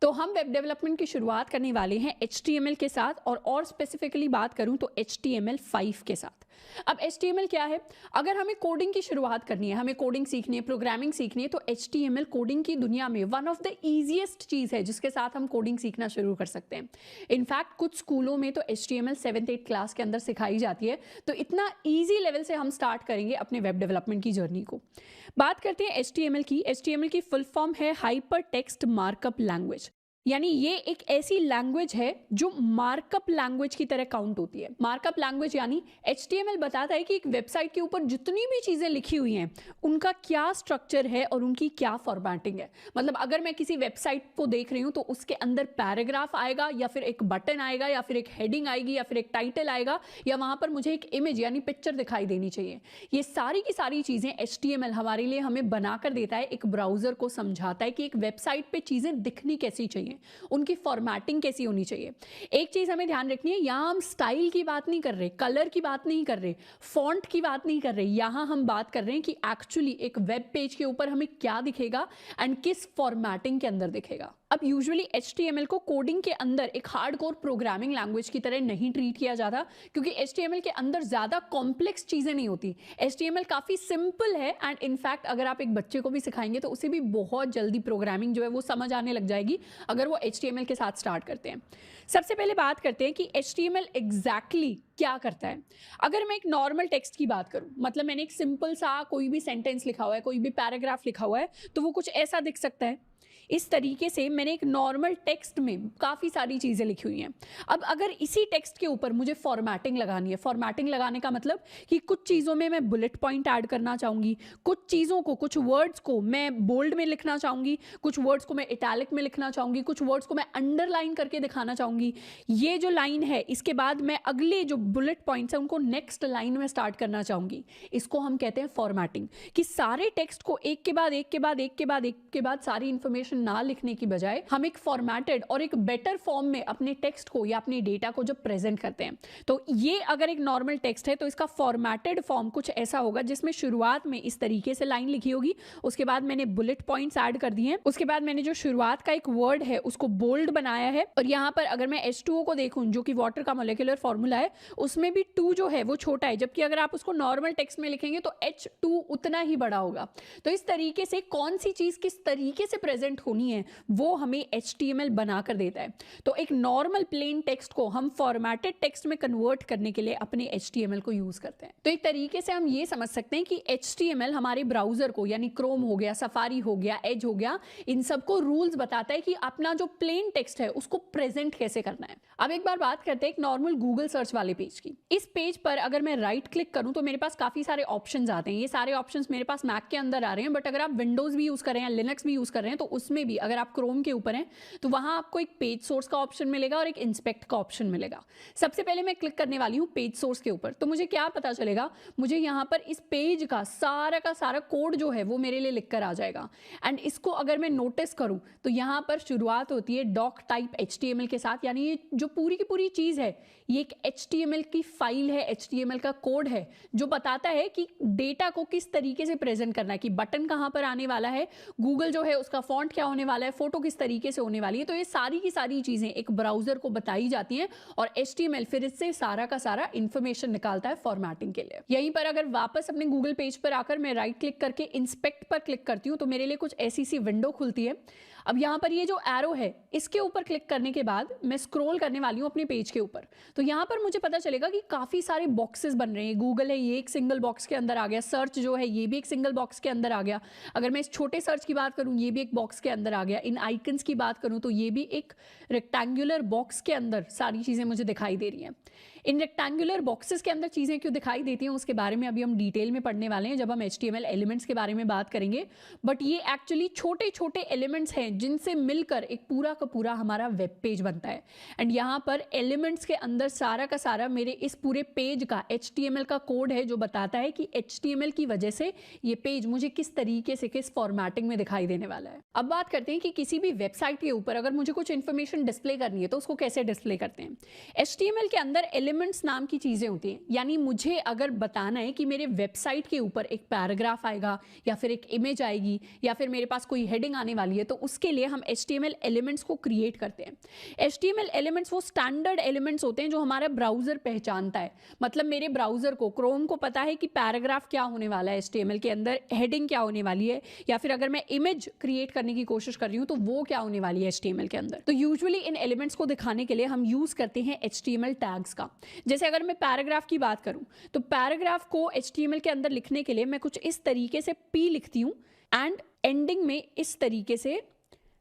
तो हम web development की शुरुआत करने वाले हैं HTML के साथ और स्पेसिफिकली बात करूं तो HTML5 के साथ। अब HTML क्या है? अगर हमें कोडिंग की शुरुआत करनी है, हमें कोडिंग सीखनी है, प्रोग्रामिंग सीखनी है, तो HTML कोडिंग की दुनिया में वन ऑफ द ईजिएस्ट चीज़ है जिसके साथ हम कोडिंग सीखना शुरू कर सकते हैं। इनफैक्ट कुछ स्कूलों में तो HTML 7th-8th क्लास के अंदर सिखाई जाती है। तो इतना ईजी लेवल से हम स्टार्ट करेंगे अपने वेब डेवलपमेंट की जर्नी को। बात करते हैं HTML की फुल फॉर्म है हाइपर टेक्स्ट मार्कअप लैंग्वेज। यानी ये एक ऐसी लैंग्वेज है जो मार्कअप लैंग्वेज की तरह काउंट होती है। मार्कअप लैंग्वेज यानी HTML बताता है कि एक वेबसाइट के ऊपर जितनी भी चीज़ें लिखी हुई हैं उनका क्या स्ट्रक्चर है और उनकी क्या फॉर्मेटिंग है। मतलब अगर मैं किसी वेबसाइट को देख रही हूँ तो उसके अंदर पैराग्राफ आएगा या फिर एक बटन आएगा या फिर एक हेडिंग आएगी या फिर एक टाइटल आएगा या वहाँ पर मुझे एक इमेज यानी पिक्चर दिखाई देनी चाहिए। ये सारी की सारी चीज़ें HTML हमारे लिए हमें बनाकर देता है, एक ब्राउज़र को समझाता है कि एक वेबसाइट पर चीज़ें दिखनी कैसी चाहिए, उनकी फॉर्मेटिंग कैसी होनी चाहिए। एक चीज हमें ध्यान रखनी है, यहां हम स्टाइल की बात नहीं कर रहे, कलर की बात नहीं कर रहे, फॉन्ट की बात नहीं कर रहे, यहां हम बात कर रहे हैं कि एक्चुअली एक वेब पेज के ऊपर हमें क्या दिखेगा एंड किस फॉर्मेटिंग के अंदर दिखेगा। अब यूजुअली HTML को कोडिंग के अंदर एक हार्डकोर प्रोग्रामिंग लैंग्वेज की तरह नहीं ट्रीट किया जाता क्योंकि HTML के अंदर ज़्यादा कॉम्प्लेक्स चीज़ें नहीं होती। HTML काफ़ी सिंपल है एंड इनफैक्ट अगर आप एक बच्चे को भी सिखाएंगे तो उसे भी बहुत जल्दी प्रोग्रामिंग जो है वो समझ आने लग जाएगी अगर वो HTML के साथ स्टार्ट करते हैं। सबसे पहले बात करते हैं कि HTML एग्जैक्टली क्या करता है। अगर मैं एक नॉर्मल टेक्स्ट की बात करूं, मतलब मैंने एक सिंपल सा कोई भी सेंटेंस लिखा हुआ है, कोई भी पैराग्राफ लिखा हुआ है, तो वो कुछ ऐसा दिख सकता है। इस तरीके से मैंने एक नॉर्मल टेक्स्ट में काफ़ी सारी चीज़ें लिखी हुई हैं। अब अगर इसी टेक्स्ट के ऊपर मुझे फॉर्मेटिंग लगानी है, फॉर्मेटिंग लगाने का मतलब कि कुछ चीज़ों में मैं बुलेट पॉइंट ऐड करना चाहूँगी, कुछ चीज़ों को, कुछ वर्ड्स को मैं बोल्ड में लिखना चाहूँगी, कुछ वर्ड्स को मैं इटैलिक में लिखना चाहूँगी, कुछ वर्ड्स को मैं अंडरलाइन करके दिखाना चाहूँगी। ये जो लाइन है इसके बाद मैं अगले जो बुलेट पॉइंट्स हैं उनको नेक्स्ट लाइन में स्टार्ट करना चाहूँगी। इसको हम कहते हैं फॉर्मेटिंग, कि सारे टेक्स्ट को एक के बाद एक के बाद एक के बाद एक के बाद सारी इंफॉर्मेशन ना लिखने की बजाय हम एक फॉर्मेटेड और एक बेटर फॉर्म में अपने टेक्स्ट को या अपने डेटा को जब प्रेजेंट करते हैं। तो ये अगर एक नॉर्मल टेक्स्ट है तो इसका फॉर्मेटेड फॉर्म कुछ ऐसा होगा जिसमें शुरुआत में इस तरीके से लाइन लिखी होगी, उसके बाद मैंने बुलेट पॉइंट्स ऐड कर दिए हैं, उसके बाद मैंने जो शुरुआत का एक वर्ड है उसको बोल्ड बनाया है। और यहाँ पर अगर मैं H2O को देखूं जो कि वाटर का मोलिकुलर फॉर्मूला है, उसमें भी 2 जो है वो छोटा है, जबकि अगर आप उसको नॉर्मल टेक्स्ट में लिखेंगे तो H2 उतना ही बड़ा होगा। तो इस तरीके से कौन सी चीज किस तरीके से प्रेजेंट होनी है वो हमें HTML बनाकर देता है। तो एक नॉर्मल प्लेन टेक्स्ट को हम फॉर्मेटेड टेक्स्ट में कन्वर्ट करने के लिए अपने HTML को यूज करते हैं। तो एक तरीके से हम ये समझ सकते हैं कि HTML हमारे ब्राउजर को, यानी क्रोम हो गया, सफारी हो गया, एज हो गया, इन सबको रूल्स बताता है कि अपना जो प्लेन टेक्स्ट है उसको प्रेजेंट कैसे करना है। अब एक बार बात करते हैं एक नॉर्मल गूगल सर्च वाले पेज की। इस पेज पर अगर मैं राइट क्लिक करूं तो मेरे पास काफी सारे ऑप्शंस आते हैं। ये सारे ऑप्शंस मेरे पास मैक के अंदर आ रहे हैं, बट अगर आप विंडोज भी यूज कर रहे हैं, लिनक्स भी यूज कर रहे हैं, तो उसमें भी अगर आप क्रोम के ऊपर हैं तो वहां आपको एक पेज सोर्स का ऑप्शन मिलेगा और एक इंस्पेक्ट का ऑप्शन मिलेगा। सबसे पहले मैं क्लिक करने वाली हूं पेज सोर्स के ऊपर, तो मुझे क्या पता चलेगा, मुझे यहां पर इस पेज का सारा कोड जो है वो मेरे लिए लिखकर आ जाएगा। एंड इसको अगर मैं नोटिस करूं तो यहां पर शुरुआत होती है डॉक टाइप HTML के साथ, यानी ये जो पूरी की पूरी चीज है ये एक HTML की फाइल है, HTML का कोड है जो बताता है कि डेटा को किस तरीके से प्रेजेंट करना है, कि बटन कहां पर आने वाला है, गूगल जो है उसका फॉन्ट क्या होने वाला है, फोटो किस तरीके से होने वाली है। तो ये सारी की सारी चीजें एक ब्राउजर को बताई जाती हैं और HTML फिर इससे सारा का सारा इंफॉर्मेशन निकालता है फॉर्मेटिंग के लिए। यहीं पर अगर वापस अपने गूगल पेज पर आकर मैं राइट क्लिक करके इंस्पेक्ट पर क्लिक करती हूँ तो मेरे लिए कुछ ऐसी सी विंडो खुलती है। अब यहाँ पर ये जो एरो है इसके ऊपर क्लिक करने के बाद मैं स्क्रॉल करने वाली हूँ अपने पेज के ऊपर, तो यहाँ पर मुझे पता चलेगा कि काफी सारे बॉक्सेस बन रहे हैं। गूगल है, ये एक सिंगल बॉक्स के अंदर आ गया, सर्च जो है ये भी एक सिंगल बॉक्स के अंदर आ गया, अगर मैं इस छोटे सर्च की बात करूँ ये भी एक बॉक्स के अंदर आ गया, इन आइकन्स की बात करूँ तो ये भी एक रेक्टेंगुलर बॉक्स के अंदर सारी चीजें मुझे दिखाई दे रही हैं। इन रेक्टेंगुलर बॉक्सेस के अंदर चीजें क्यों दिखाई देती हैं उसके बारे में अभी हम डिटेल में पढ़ने वाले हैं जब हम HTML एलिमेंट्स के बारे में बात करेंगे। बट ये एक्चुअली छोटे छोटे एलिमेंट्स हैं जिनसे मिलकर एक पूरा का पूरा हमारा वेब पेज बनता है। एंड यहाँ पर एलिमेंट्स के अंदर सारा का सारा मेरे इस पूरे पेज का HTML का कोड है जो बताता है कि HTML की वजह से ये पेज मुझे किस तरीके से, किस फॉर्मेटिंग में दिखाई देने वाला है। अब बात करते हैं कि किसी भी वेबसाइट के ऊपर अगर मुझे कुछ इन्फॉर्मेशन डिस्प्ले करनी है तो उसको कैसे डिस्प्ले करते हैं। HTML के अंदर एलिमेंट्स नाम की चीज़ें होती हैं, यानी मुझे अगर बताना है कि मेरे वेबसाइट के ऊपर एक पैराग्राफ आएगा या फिर एक इमेज आएगी या फिर मेरे पास कोई हेडिंग आने वाली है, तो उसके लिए हम HTML एलिमेंट्स को क्रिएट करते हैं। HTML एलिमेंट्स वो स्टैंडर्ड एलिमेंट्स होते हैं जो हमारा ब्राउज़र पहचानता है। मतलब मेरे ब्राउज़र को, क्रोम को पता है कि पैराग्राफ क्या होने वाला है HTML के अंदर, हेडिंग क्या होने वाली है, या फिर अगर मैं इमेज क्रिएट करने की कोशिश कर रही हूँ तो वो क्या होने वाली है HTML के अंदर। तो यूजुअली इन एलिमेंट्स को दिखाने के लिए हम यूज करते हैं HTML टैग्स का। जैसे अगर मैं पैराग्राफ की बात करूं तो पैराग्राफ को HTML के अंदर लिखने के लिए मैं कुछ इस तरीके से P लिखती हूं एंड एंडिंग में इस तरीके से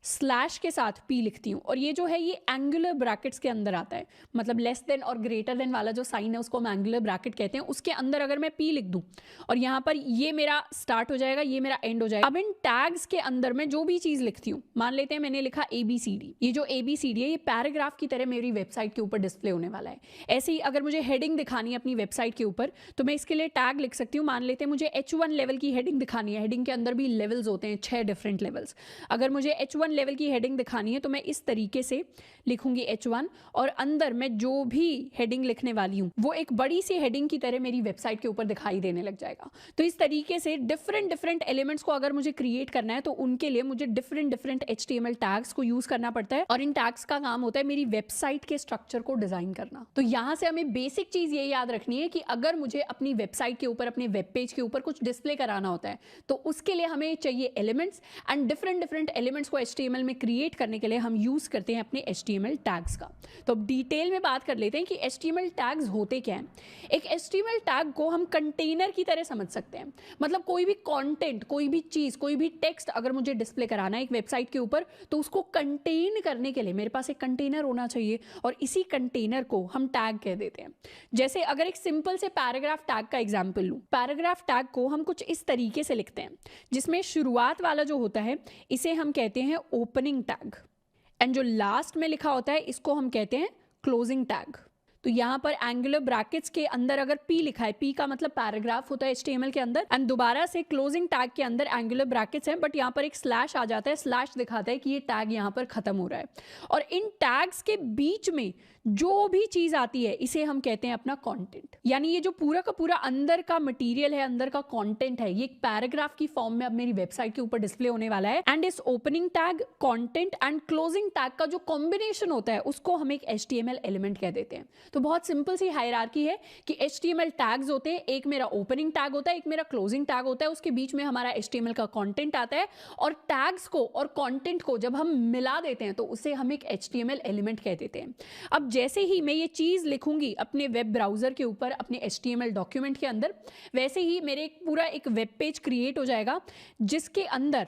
स्लैश के साथ P लिखती हूँ, और ये जो है ये एंगुलर ब्रैकेट्स के अंदर आता है। मतलब लेस देन और ग्रेटर देन वाला जो साइन है उसको हम एंगुलर ब्रैकेट कहते हैं। उसके अंदर अगर मैं P लिख दूँ और यहाँ पर ये मेरा स्टार्ट हो जाएगा, ये मेरा एंड हो जाएगा। अब इन टैग्स के अंदर मैं जो भी चीज़ लिखती हूँ, मान लेते हैं मैंने लिखा ABCD, ये जो ABCD है ये पैराग्राफ की तरह मेरी वेबसाइट के ऊपर डिस्प्ले होने वाला है। ऐसे ही अगर मुझे हेडिंग दिखानी है अपनी वेबसाइट के ऊपर तो मैं इसके लिए टैग लिख सकती हूँ। मान लेते हैं मुझे H1 लेवल की हेडिंग दिखानी है, हेडिंग के अंदर भी लेवल्स होते हैं, 6 डिफरेंट लेवल्स। अगर मुझे H1 लेवल की हेडिंग दिखानी है तो मैं इस तरीके से लिखूंगी H1, और अंदर मैं जो भी हेडिंग लिखने वाली हूं वो एक बड़ी सी हेडिंग की तरह मेरी वेबसाइट के ऊपर दिखाई देने लग जाएगा। तो इस तरीके से डिफरेंट एलिमेंट्स को अगर मुझे क्रिएट करना है तो उनके लिए मुझे डिफरेंट HTML टैग्स को यूज करना पड़ता है, और इन टैग्स का काम होता है मेरी वेबसाइट के स्ट्रक्चर को डिजाइन करना। तो यहां से हमें बेसिक चीज ये याद रखनी है कि अगर मुझे अपनी वेबसाइट के ऊपर, अपने वेब पेज के ऊपर कुछ डिस्प्ले कराना होता है तो उसके लिए हमें चाहिए एलिमेंट्स, एंड डिफरेंट एलिमेंट्स को HTML में क्रिएट करने के लिए हम यूज करते हैं अपने HTML टैग्स का। तो अब डिटेल में बात कर लेते हैं कि HTML टैग्स होते क्या हैं। एक HTML टैग को हम कंटेनर की तरह समझ सकते हैं। मतलब कोई भी कंटेंट, कोई भी चीज, कोई भी टेक्स्ट अगर मुझे डिस्प्ले कराना है एक वेबसाइट के ऊपर तो उसको कंटेन करने के लिए मेरे पास एक कंटेनर होना चाहिए, और इसी कंटेनर को हम टैग कह देते हैं। जैसे अगर एक सिंपल से पैराग्राफ टैग का एग्जांपल लूं, पैराग्राफ टैग को हम कुछ इस तरीके से लिखते हैं जिसमें शुरुआत वाला जो होता है इसे हम कहते हैं ओपनिंग टैग, एंड जो लास्ट में लिखा होता है इसको हम कहते हैं क्लोजिंग टैग। तो यहाँ पर एंगुलर ब्रैकेट्स के अंदर अगर P लिखा है, P का मतलब पैराग्राफ होता है HTML के अंदर, एंड दोबारा से क्लोजिंग टैग के अंदर एंगुलर ब्रैकेट्स हैं बट यहाँ पर एक स्लैश आ जाता है, स्लैश दिखाता है कि ये टैग यहाँ पर खत्म हो रहा है। और इन टैग्स के बीच में जो भी चीज आती है इसे हम कहते हैं अपना कंटेंट। यानी ये जो पूरा का पूरा अंदर का मटेरियल है, अंदर का कंटेंट है, ये एक पैराग्राफ की फॉर्म में अब मेरी वेबसाइट के ऊपर डिस्प्ले होने वाला है। एंड इस opening tag, content and closing tag का जो कॉम्बिनेशन होता है उसको हम एक HTML एलिमेंट कह देते हैं। तो बहुत सिंपल सी हायरार्की है कि HTML टैग्स होते हैं, एक मेरा ओपनिंग टैग होता है, एक मेरा क्लोजिंग टैग होता है, उसके बीच में हमारा HTML का कंटेंट आता है, और टैग्स को और कंटेंट को जब हम मिला देते हैं तो उसे हम एक HTML एलिमेंट कह देते हैं। अब जैसे ही मैं ये चीज लिखूंगी अपने वेब ब्राउजर के ऊपर, अपने HTML डॉक्यूमेंट के अंदर, वैसे ही मेरे पूरा एक वेब पेज क्रिएट हो जाएगा जिसके अंदर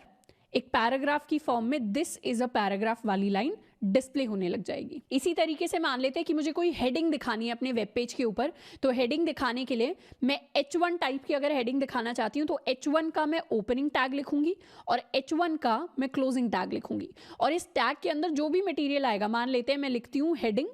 एक पैराग्राफ की फॉर्म में दिस इज अ पैराग्राफ वाली लाइन डिस्प्ले होने लग जाएगी। इसी तरीके से मान लेते हैं कि मुझे कोई हेडिंग दिखानी है अपने वेब पेज के ऊपर, तो हेडिंग दिखाने के लिए मैं H1 टाइप की अगर हेडिंग दिखाना चाहती हूँ तो H1 का मैं ओपनिंग टैग लिखूंगी और H1 का मैं क्लोजिंग टैग लिखूंगी, और इस टैग के अंदर जो भी मटेरियल आएगा, मान लेते हैं मैं लिखती हूँ हेडिंग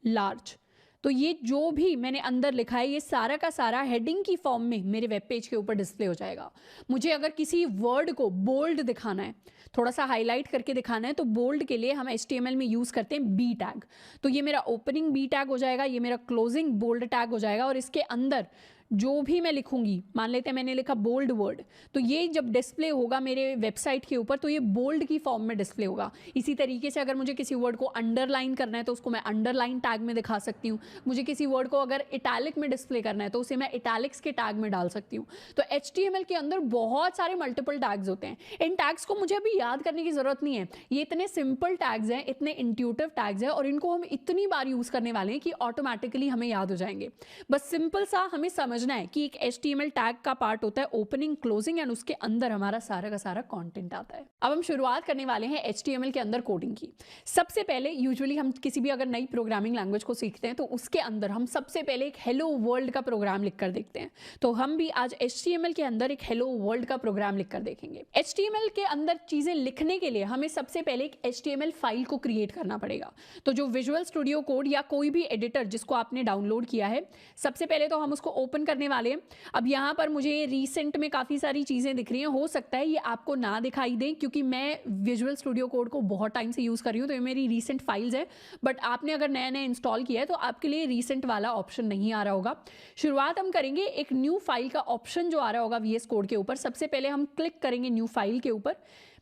लार्ज, तो ये जो भी मैंने अंदर लिखा है ये सारा का सारा हेडिंग की फॉर्म में मेरे वेब पेज के ऊपर डिस्प्ले हो जाएगा। मुझे अगर किसी वर्ड को बोल्ड दिखाना है, थोड़ा सा हाईलाइट करके दिखाना है, तो बोल्ड के लिए हम HTML में यूज करते हैं B टैग। तो ये मेरा ओपनिंग B टैग हो जाएगा, ये मेरा क्लोजिंग बोल्ड टैग हो जाएगा, और इसके अंदर जो भी मैं लिखूंगी, मान लेते हैं मैंने लिखा बोल्ड वर्ड, तो ये जब डिस्प्ले होगा मेरे वेबसाइट के ऊपर तो ये बोल्ड की फॉर्म में डिस्प्ले होगा। इसी तरीके से अगर मुझे किसी वर्ड को अंडरलाइन करना है तो उसको मैं अंडरलाइन टैग में दिखा सकती हूँ। मुझे किसी वर्ड को अगर इटैलिक में डिस्प्ले करना है तो उसे मैं इटैलिक्स के टैग में डाल सकती हूँ। तो HTML के अंदर बहुत सारे मल्टीपल टैग्स होते हैं। इन टैग्स को मुझे अभी याद करने की जरूरत नहीं है, ये इतने सिंपल टैग्स हैं, इतने इंट्यूटिव टैग्स हैं, और इनको हम इतनी बार यूज करने वाले हैं कि ऑटोमेटिकली हमें याद हो जाएंगे। बस सिंपल सा हमें समझना है कि एक HTML टैग का पार्ट होता है ओपनिंग, क्लोजिंग, एंड उसके अंदर हमारा सारा का सारा कंटेंट आता है। अब हम शुरुआत करने वाले हैं HTML के अंदर कोडिंग की। सबसे पहले यूजुअली हम किसी भी अगर नई प्रोग्रामिंग लैंग्वेज को सीखते हैं तो उसके अंदर हम सबसे पहले एक हेलो वर्ल्ड का प्रोग्राम लिखकर देखते हैं। तो हम भी आज HTML के अंदर एक हेलो वर्ल्ड का प्रोग्राम लिखकर देखेंगे। HTML के अंदर चीजें लिखने के लिए हमें सबसे पहले एक HTML फाइल को क्रिएट करना पड़ेगा। तो जो विजुअल स्टूडियो कोड या कोई भी एडिटर जिसको आपने डाउनलोड किया है, सबसे पहले तो हम उसको ओपन करने वाले हैं। अब यहाँ पर मुझे रिसेंट में काफ़ी सारी चीज़ें दिख रही हैं, हो सकता है ये आपको ना दिखाई दें क्योंकि मैं विजुअल स्टूडियो कोड को बहुत टाइम से यूज़ कर रही हूँ, तो ये मेरी रिसेंट फाइल्स है। बट आपने अगर नया नया इंस्टॉल किया है तो आपके लिए रिसेंट वाला ऑप्शन नहीं आ रहा होगा। शुरुआत हम करेंगे एक न्यू फाइल का ऑप्शन जो आ रहा होगा VS कोड के ऊपर। सबसे पहले हम क्लिक करेंगे न्यू फाइल के ऊपर।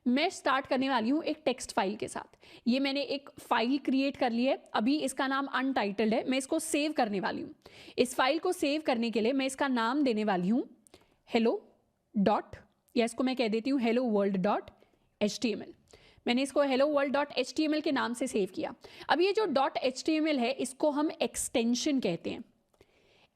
मैं स्टार्ट करने वाली हूँ एक टेक्स्ट फाइल के साथ। ये मैंने एक फाइल क्रिएट कर ली है, अभी इसका नाम अनटाइटल्ड है। मैं इसको सेव करने वाली हूँ। इस फाइल को सेव करने के लिए मैं इसका नाम देने वाली हूँ hello डॉट, या इसको मैं कह देती हूँ hello world डॉट HTML। मैंने इसको hello world डॉट HTML के नाम से सेव किया। अब ये जो डॉट HTML है इसको हम एक्सटेंशन कहते हैं।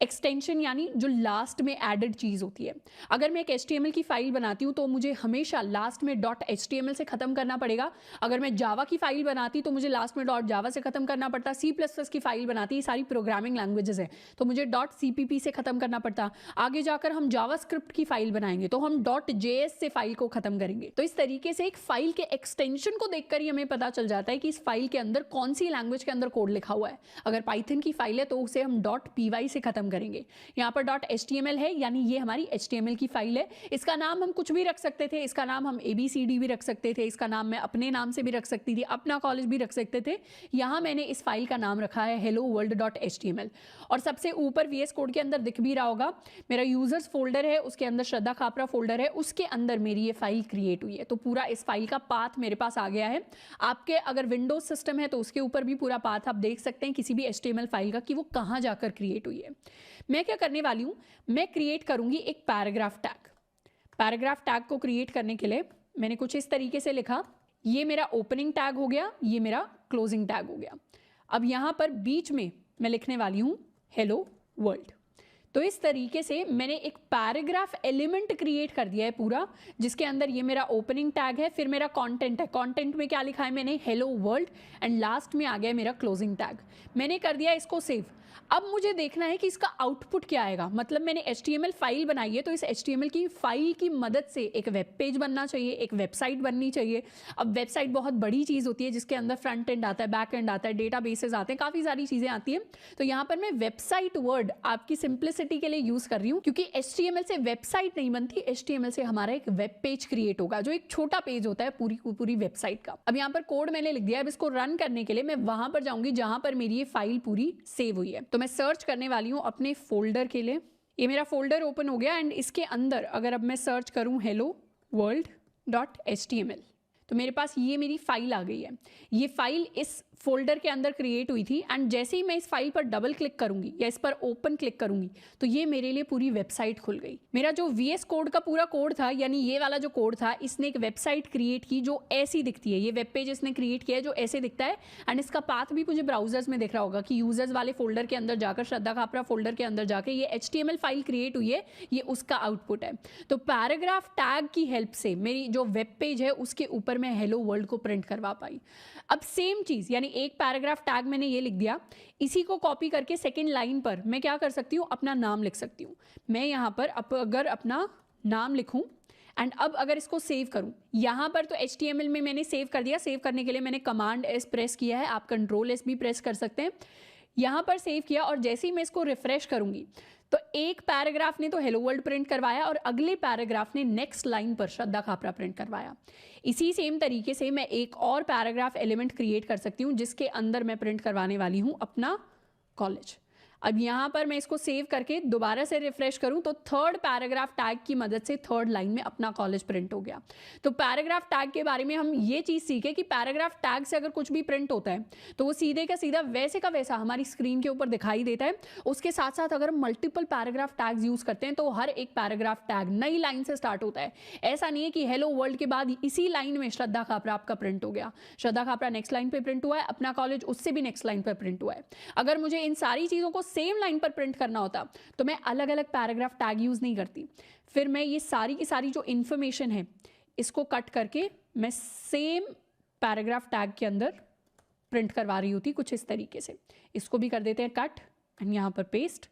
एक्सटेंशन यानी जो लास्ट में एडेड चीज़ होती है। अगर मैं एक HTML की फाइल बनाती हूँ तो मुझे हमेशा लास्ट में डॉट HTML से ख़त्म करना पड़ेगा। अगर मैं जावा की फाइल बनाती तो मुझे लास्ट में डॉट जावा से ख़त्म करना पड़ता। C++ की फाइल बनाती, ये सारी प्रोग्रामिंग लैंग्वेजेस है, तो मुझे डॉट CPP से ख़त्म करना पड़ता। आगे जाकर हम जावास्क्रिप्ट की फाइल बनाएंगे तो हम डॉट JS से फाइल को ख़त्म करेंगे। तो इस तरीके से एक फाइल के एक्सटेंशन को देखकर ही हमें पता चल जाता है कि इस फाइल के अंदर कौन सी लैंग्वेज के अंदर कोड लिखा हुआ है। अगर पाइथन की फाइल है तो उसे हम डॉट PY से ख़त्म करेंगे। यहाँ पर डॉट HTML है यानी ये हमारी HTML की फाइल है। इसका नाम हम कुछ भी रख सकते थे, इसका नाम हम ABCD भी रख सकते थे, इसका नाम मैं अपने नाम से भी रख सकती थी, अपना कॉलेज भी रख सकते थे। यहाँ मैंने इस फाइल का नाम रखा है hello world डॉट HTML। और सबसे ऊपर VS कोड के अंदर दिख भी रहा होगा मेरा यूजर्स फोल्डर है, उसके अंदर श्रद्धा खापरा फोल्डर है, उसके अंदर मेरी ये फाइल क्रिएट हुई है। तो पूरा इस फाइल का पाथ मेरे पास आ गया है। आपके अगर विंडोज सिस्टम है तो उसके ऊपर भी पूरा पाथ आप देख सकते हैं किसी भी HTML फाइल का कि वो कहाँ जाकर क्रिएट हुई है। मैं क्या करने वाली हूँ, मैं क्रिएट करूँगी एक पैराग्राफ टैग। पैराग्राफ टैग को क्रिएट करने के लिए मैंने कुछ इस तरीके से लिखा, ये मेरा ओपनिंग टैग हो गया, ये मेरा क्लोजिंग टैग हो गया। अब यहाँ पर बीच में मैं लिखने वाली हूँ हेलो वर्ल्ड। तो इस तरीके से मैंने एक पैराग्राफ एलिमेंट क्रिएट कर दिया है पूरा, जिसके अंदर ये मेरा ओपनिंग टैग है, फिर मेरा कंटेंट है। कंटेंट में क्या लिखा है मैंने, हेलो वर्ल्ड, एंड लास्ट में आ गया मेरा क्लोजिंग टैग। मैंने कर दिया इसको सेव। अब मुझे देखना है कि इसका आउटपुट क्या आएगा। मतलब मैंने HTML फाइल बनाई है तो इस HTML की फाइल की मदद से एक वेब पेज बनना चाहिए, एक वेबसाइट बननी चाहिए। अब वेबसाइट बहुत बड़ी चीज़ होती है जिसके अंदर फ्रंट एंड आता है, बैक एंड आता है, डेटाबेसेस आते हैं, काफ़ी सारी चीज़ें आती हैं। तो यहाँ पर मैं वेबसाइट वर्ड आपकी सिंप्लिसिटी के लिए यूज़ कर रही हूँ, क्योंकि HTML से वेबसाइट नहीं बनती, HTML से हमारा एक वेब पेज क्रिएट होगा जो एक छोटा पेज होता है पूरी वेबसाइट का। अब यहाँ पर कोड मैंने लिख दिया। अब इसको रन करने के लिए मैं वहाँ पर जाऊँगी जहाँ पर मेरी ये फाइल पूरी सेव हुई है। तो मैं सर्च करने वाली हूँ अपने फोल्डर के लिए। ये मेरा फोल्डर ओपन हो गया एंड इसके अंदर अगर अब मैं सर्च करूँ hello world डॉट HTML तो मेरे पास ये मेरी फाइल आ गई है। ये फाइल इस फोल्डर के अंदर क्रिएट हुई थी एंड जैसे ही मैं इस फाइल पर डबल क्लिक करूंगी या इस पर ओपन क्लिक करूंगी तो ये मेरे लिए पूरी वेबसाइट खुल गई। मेरा जो VS कोड का पूरा कोड था, यानी ये वाला जो कोड था, इसने एक वेबसाइट क्रिएट की जो ऐसी दिखती है। ये वेब पेज इसने क्रिएट किया है जो ऐसे दिखता है एंड इसका पाथ भी मुझे ब्राउजर्स में दिख रहा होगा कि यूजर्स वाले फोल्डर के अंदर जाकर, श्रद्धा खापरा फोल्डर के अंदर जाकर ये HTML फाइल क्रिएट हुई है, ये उसका आउटपुट है। तो पैराग्राफ टैग की हेल्प से मेरी जो वेब पेज है उसके ऊपर मैं हेलो वर्ल्ड को प्रिंट करवा पाई। अब सेम चीज़, यानी एक पैराग्राफ टैग मैंने ये लिख दिया, इसी को कॉपी करके सेकेंड लाइन पर मैं क्या कर सकती हूँ, अपना नाम लिख सकती हूँ। मैं यहाँ पर अगर अपना नाम लिखूँ एंड अब अगर इसको सेव करूँ, यहाँ पर तो HTML में मैंने सेव कर दिया। सेव करने के लिए मैंने कमांड S प्रेस किया है, आप Ctrl S भी प्रेस कर सकते हैं। यहाँ पर सेव किया और जैसे ही मैं इसको रिफ्रेश करूँगी तो एक पैराग्राफ ने तो हेलो वर्ल्ड प्रिंट करवाया और अगले पैराग्राफ ने नेक्स्ट लाइन पर श्रद्धा खापरा प्रिंट करवाया। इसी सेम तरीके से मैं एक और पैराग्राफ एलिमेंट क्रिएट कर सकती हूँ जिसके अंदर मैं प्रिंट करवाने वाली हूँ अपना कॉलेज। अब यहाँ पर मैं इसको सेव करके दोबारा से रिफ्रेश करूँ तो थर्ड पैराग्राफ टैग की मदद से थर्ड लाइन में अपना कॉलेज प्रिंट हो गया। तो पैराग्राफ टैग के बारे में हम ये चीज़ सीखे कि पैराग्राफ टैग से अगर कुछ भी प्रिंट होता है तो वो सीधे का सीधा वैसे का वैसा हमारी स्क्रीन के ऊपर दिखाई देता है। उसके साथ साथ अगर हम मल्टीपल पैराग्राफ टैग्स यूज़ करते हैं तो हर एक पैराग्राफ टैग नई लाइन से स्टार्ट होता है। ऐसा नहीं है कि हेलो वर्ल्ड के बाद इसी लाइन में श्रद्धा खापरा आपका प्रिंट हो गया, श्रद्धा खापरा नेक्स्ट लाइन पर प्रिंट हुआ है, अपना कॉलेज उससे भी नेक्स्ट लाइन पर प्रिंट हुआ है। अगर मुझे इन सारी चीज़ों को सेम लाइन पर प्रिंट करना होता तो मैं अलग अलग पैराग्राफ टैग यूज नहीं करती। फिर मैं ये सारी की सारी जो इंफॉर्मेशन है इसको कट करके मैं सेम पैराग्राफ टैग के अंदर प्रिंट करवा रही होती कुछ इस तरीके से। इसको भी कर देते हैं कट एंड यहाँ पर पेस्ट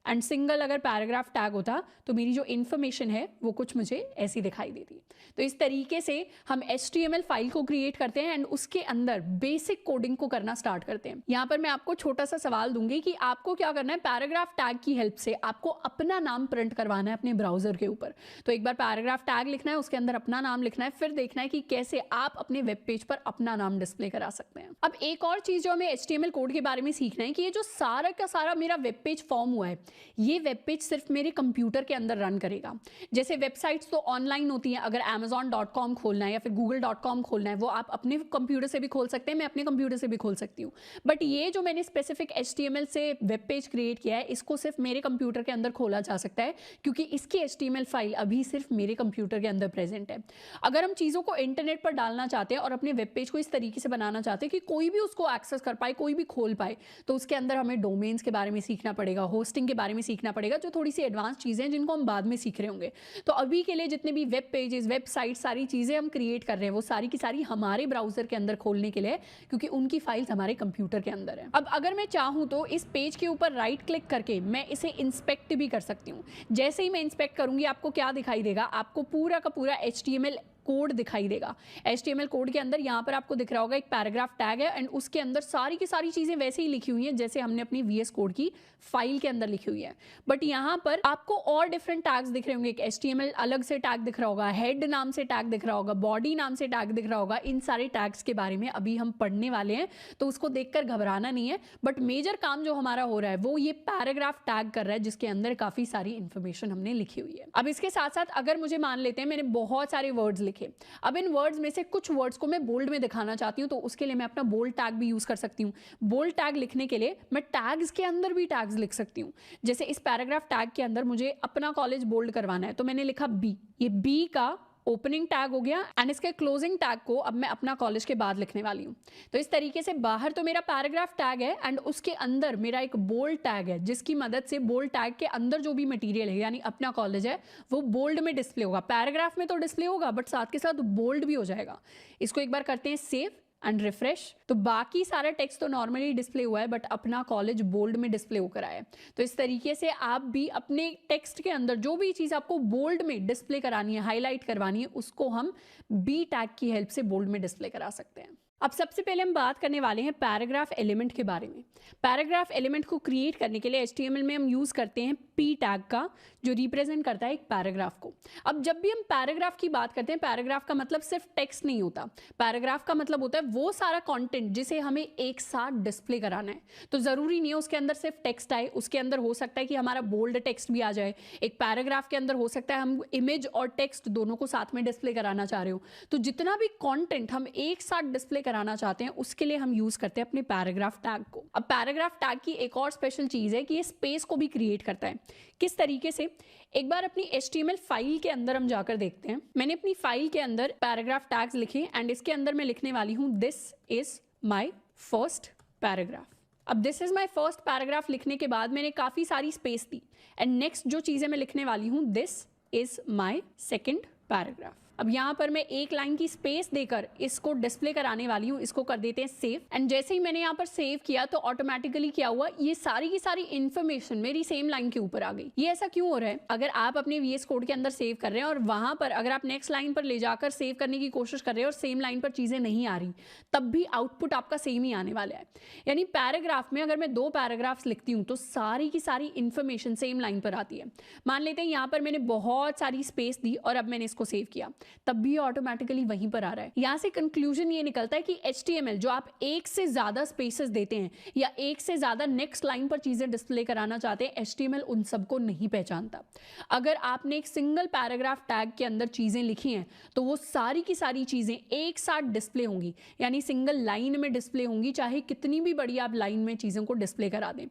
एंड सिंगल अगर पैराग्राफ टैग होता तो मेरी जो इन्फॉर्मेशन है वो कुछ मुझे ऐसी दिखाई देती। तो इस तरीके से हम HTML फाइल को क्रिएट करते हैं एंड उसके अंदर बेसिक कोडिंग को करना स्टार्ट करते हैं। यहाँ पर मैं आपको छोटा सा सवाल दूंगी कि आपको क्या करना है, पैराग्राफ टैग की हेल्प से आपको अपना नाम प्रिंट करवाना है अपने ब्राउजर के ऊपर। तो एक बार पैराग्राफ टैग लिखना है, उसके अंदर अपना नाम लिखना है, फिर देखना है कि कैसे आप अपने वेब पेज पर अपना नाम डिस्प्ले करा सकते हैं। अब एक और चीज जो हमें HTML कोड के बारे में सीखना है कि ये जो सारा का सारा मेरा वेब पेज फॉर्म हुआ है, ये वेब पेज सिर्फ मेरे कंप्यूटर के अंदर रन करेगा। जैसे वेबसाइट्स तो ऑनलाइन होती हैं, अगर amazon.com खोलना है या फिर google.com खोलना है, वो आप अपने कंप्यूटर से भी खोल सकते हैं, मैं अपने कंप्यूटर से भी खोल सकती हूँ। बट ये जो मैंने स्पेसिफिक HTML से वेब पेज क्रिएट किया है, इसको सिर्फ मेरे कंप्यूटर के अंदर खोला जा सकता है क्योंकि इसकी HTML फाइल अभी सिर्फ मेरे कंप्यूटर के अंदर प्रेजेंट है। अगर हम चीज़ों को इंटरनेट पर डालना चाहते हैं और अपने वेब पेज को इस तरीके से बनाना चाहते हैं कि कोई भी उसको एक्सेस कर पाए, कोई भी खोल पाए, तो उसके अंदर हमें डोमेन्स के बारे में सीखना पड़ेगा, होस्टिंग के बारे में सीखना पड़ेगा, जो थोड़ी सी एडवांस चीज़ें हैं जिनको हम बाद में सीख रहे होंगे। तो अभी के लिए जितने भी वेब पेजेस, वेबसाइट, सारी चीज़ें हम क्रिएट कर रहे हैं वो सारी की सारी हमारे ब्राउजर के अंदर खोलने के लिए, क्योंकि उनकी फाइल्स हमारे कंप्यूटर के अंदर है। अब अगर मैं चाहूँ तो इस पेज के ऊपर राइट क्लिक करके मैं इसे इंस्पेक्ट भी कर सकती हूँ। जैसे ही मैं इंस्पेक्ट करूँगी आपको क्या दिखाई देगा, आपको पूरा का पूरा HTML कोड दिखाई देगा। HTML कोड के अंदर यहाँ पर आपको दिख रहा होगा एक पैराग्राफ टैग है एंड उसके अंदर सारी की सारी चीज़ें वैसे ही लिखी हुई हैं जैसे हमने अपनी VS कोड की फाइल के अंदर लिखी हुई है। बट यहाँ पर आपको और डिफरेंट टैग्स दिख रहे होंगे। एक HTML अलग से टैग दिख रहा होगा, हेड नाम से टैग दिख रहा होगा, बॉडी नाम से टैग दिख रहा होगा। इन सारे टैग्स के बारे में अभी हम पढ़ने वाले हैं, तो उसको देखकर घबराना नहीं है। बट मेजर काम जो हमारा हो रहा है वो ये पैराग्राफ टैग कर रहा है जिसके अंदर काफ़ी सारी इंफॉर्मेशन हमने लिखी हुई है। अब इसके साथ साथ अगर मुझे मान लेते हैं मैंने बहुत सारे वर्ड्स लिखे, अब इन वर्ड्स में से कुछ वर्ड्स को मैं बोल्ड में दिखाना चाहती हूँ, तो उसके लिए मैं अपना बोल्ड टैग भी यूज कर सकती हूँ। बोल्ड टैग लिखने के लिए मैं टैग्स के अंदर भी टैग्स लिख सकती हूँ। जैसे इस पैराग्राफ टैग के अंदर मुझे अपना कॉलेज बोल्ड करवाना है, तो मैंने लिखा B। ये B का ओपनिंग टैग हो गया एंड इसके क्लोजिंग टैग को अब मैं अपना कॉलेज के बाद लिखने वाली हूँ। तो इस तरीके से बाहर तो मेरा पैराग्राफ टैग है एंड उसके अंदर मेरा एक बोल्ड टैग है जिसकी मदद से बोल्ड टैग के अंदर जो भी मटेरियल है यानी अपना कॉलेज है वो बोल्ड में डिस्प्ले होगा। पैराग्राफ में तो डिस्प्ले होगा बट साथ के साथ बोल्ड भी हो जाएगा। इसको एक बार करते हैं सेव एंड रिफ्रेश, तो बाकी सारा टेक्स्ट तो नॉर्मली डिस्प्ले हुआ है बट अपना कॉलेज बोल्ड में डिस्प्ले होकर आया है। तो इस तरीके से आप भी अपने टेक्स्ट के अंदर जो भी चीज़ आपको बोल्ड में डिस्प्ले करानी है, हाईलाइट करवानी है, उसको हम B टैग की हेल्प से बोल्ड में डिस्प्ले करा सकते हैं। अब सबसे पहले हम बात करने वाले हैं पैराग्राफ एलिमेंट के बारे में। पैराग्राफ एलिमेंट को क्रिएट करने के लिए HTML में हम यूज़ करते हैं P टैग का, जो रिप्रेजेंट करता है एक पैराग्राफ को। अब जब भी हम पैराग्राफ की बात करते हैं, पैराग्राफ का मतलब सिर्फ टेक्स्ट नहीं होता। पैराग्राफ का मतलब होता है वो सारा कंटेंट जिसे हमें एक साथ डिस्प्ले कराना है। तो ज़रूरी नहीं है उसके अंदर सिर्फ टेक्स्ट आए, उसके अंदर हो सकता है कि हमारा बोल्ड टेक्स्ट भी आ जाए। एक पैराग्राफ के अंदर हो सकता है हम इमेज और टेक्स्ट दोनों को साथ में डिस्प्ले कराना चाह रहे हो। तो जितना भी कॉन्टेंट हम एक साथ डिस्प्ले कराना चाहते हैं उसके लिए हम यूज करते हैं अपने पैराग्राफ टैग को। अब पैराग्राफ टैग की एक और स्पेशल चीज है कि ये स्पेस को भी क्रिएट करता है। किस तरीके से, एक बार अपनी HTML फाइल के अंदर हम जाकर देखते हैं। मैंने अपनी फाइल के अंदर पैराग्राफ टैग्स लिखे एंड इसके अंदर मैं लिखने वाली हूं this is my first paragraph. अब this is my first paragraph लिखने के बाद मैंने काफी सारी स्पेस दी एंड नेक्स्ट जो चीजें मैं लिखने वाली हूं this is my second paragraph. अब यहाँ पर मैं एक लाइन की स्पेस देकर इसको डिस्प्ले कराने वाली हूँ। इसको कर देते हैं सेव एंड जैसे ही मैंने यहाँ पर सेव किया तो ऑटोमेटिकली क्या हुआ, ये सारी की सारी इन्फॉर्मेशन मेरी सेम लाइन के ऊपर आ गई। ये ऐसा क्यों हो रहा है, अगर आप अपने VS कोड के अंदर सेव कर रहे हैं और वहां पर अगर आप नेक्स्ट लाइन पर ले जाकर सेव करने की कोशिश कर रहे हैं और सेम लाइन पर चीजें नहीं आ रही, तब भी आउटपुट आपका सेम ही आने वाला है। यानी पैराग्राफ में अगर मैं 2 पैराग्राफ्स लिखती हूँ तो सारी की सारी इन्फॉर्मेशन सेम लाइन पर आती है। मान लेते हैं यहाँ पर मैंने बहुत सारी स्पेस दी और अब मैंने इसको सेव किया, तब भी ऑटोमेटिकली वहीं पर आ रहा है। यहां से कंक्लूजन ये निकलता है कि HTML जो आप एक से ज्यादा स्पेसेस देते हैं या एक से ज्यादा नेक्स्ट लाइन पर चीजें डिस्प्ले कराना चाहते हैं, HTML उन सबको नहीं पहचानता। अगर आपने एक सिंगल पैराग्राफ टैग के अंदर चीजें लिखी हैं तो वो सारी की सारी चीजें एक साथ डिस्प्ले होंगी, यानी सिंगल लाइन में डिस्प्ले होंगी, चाहे कितनी भी बड़ी आप लाइन में चीजों को डिस्प्ले करा दें।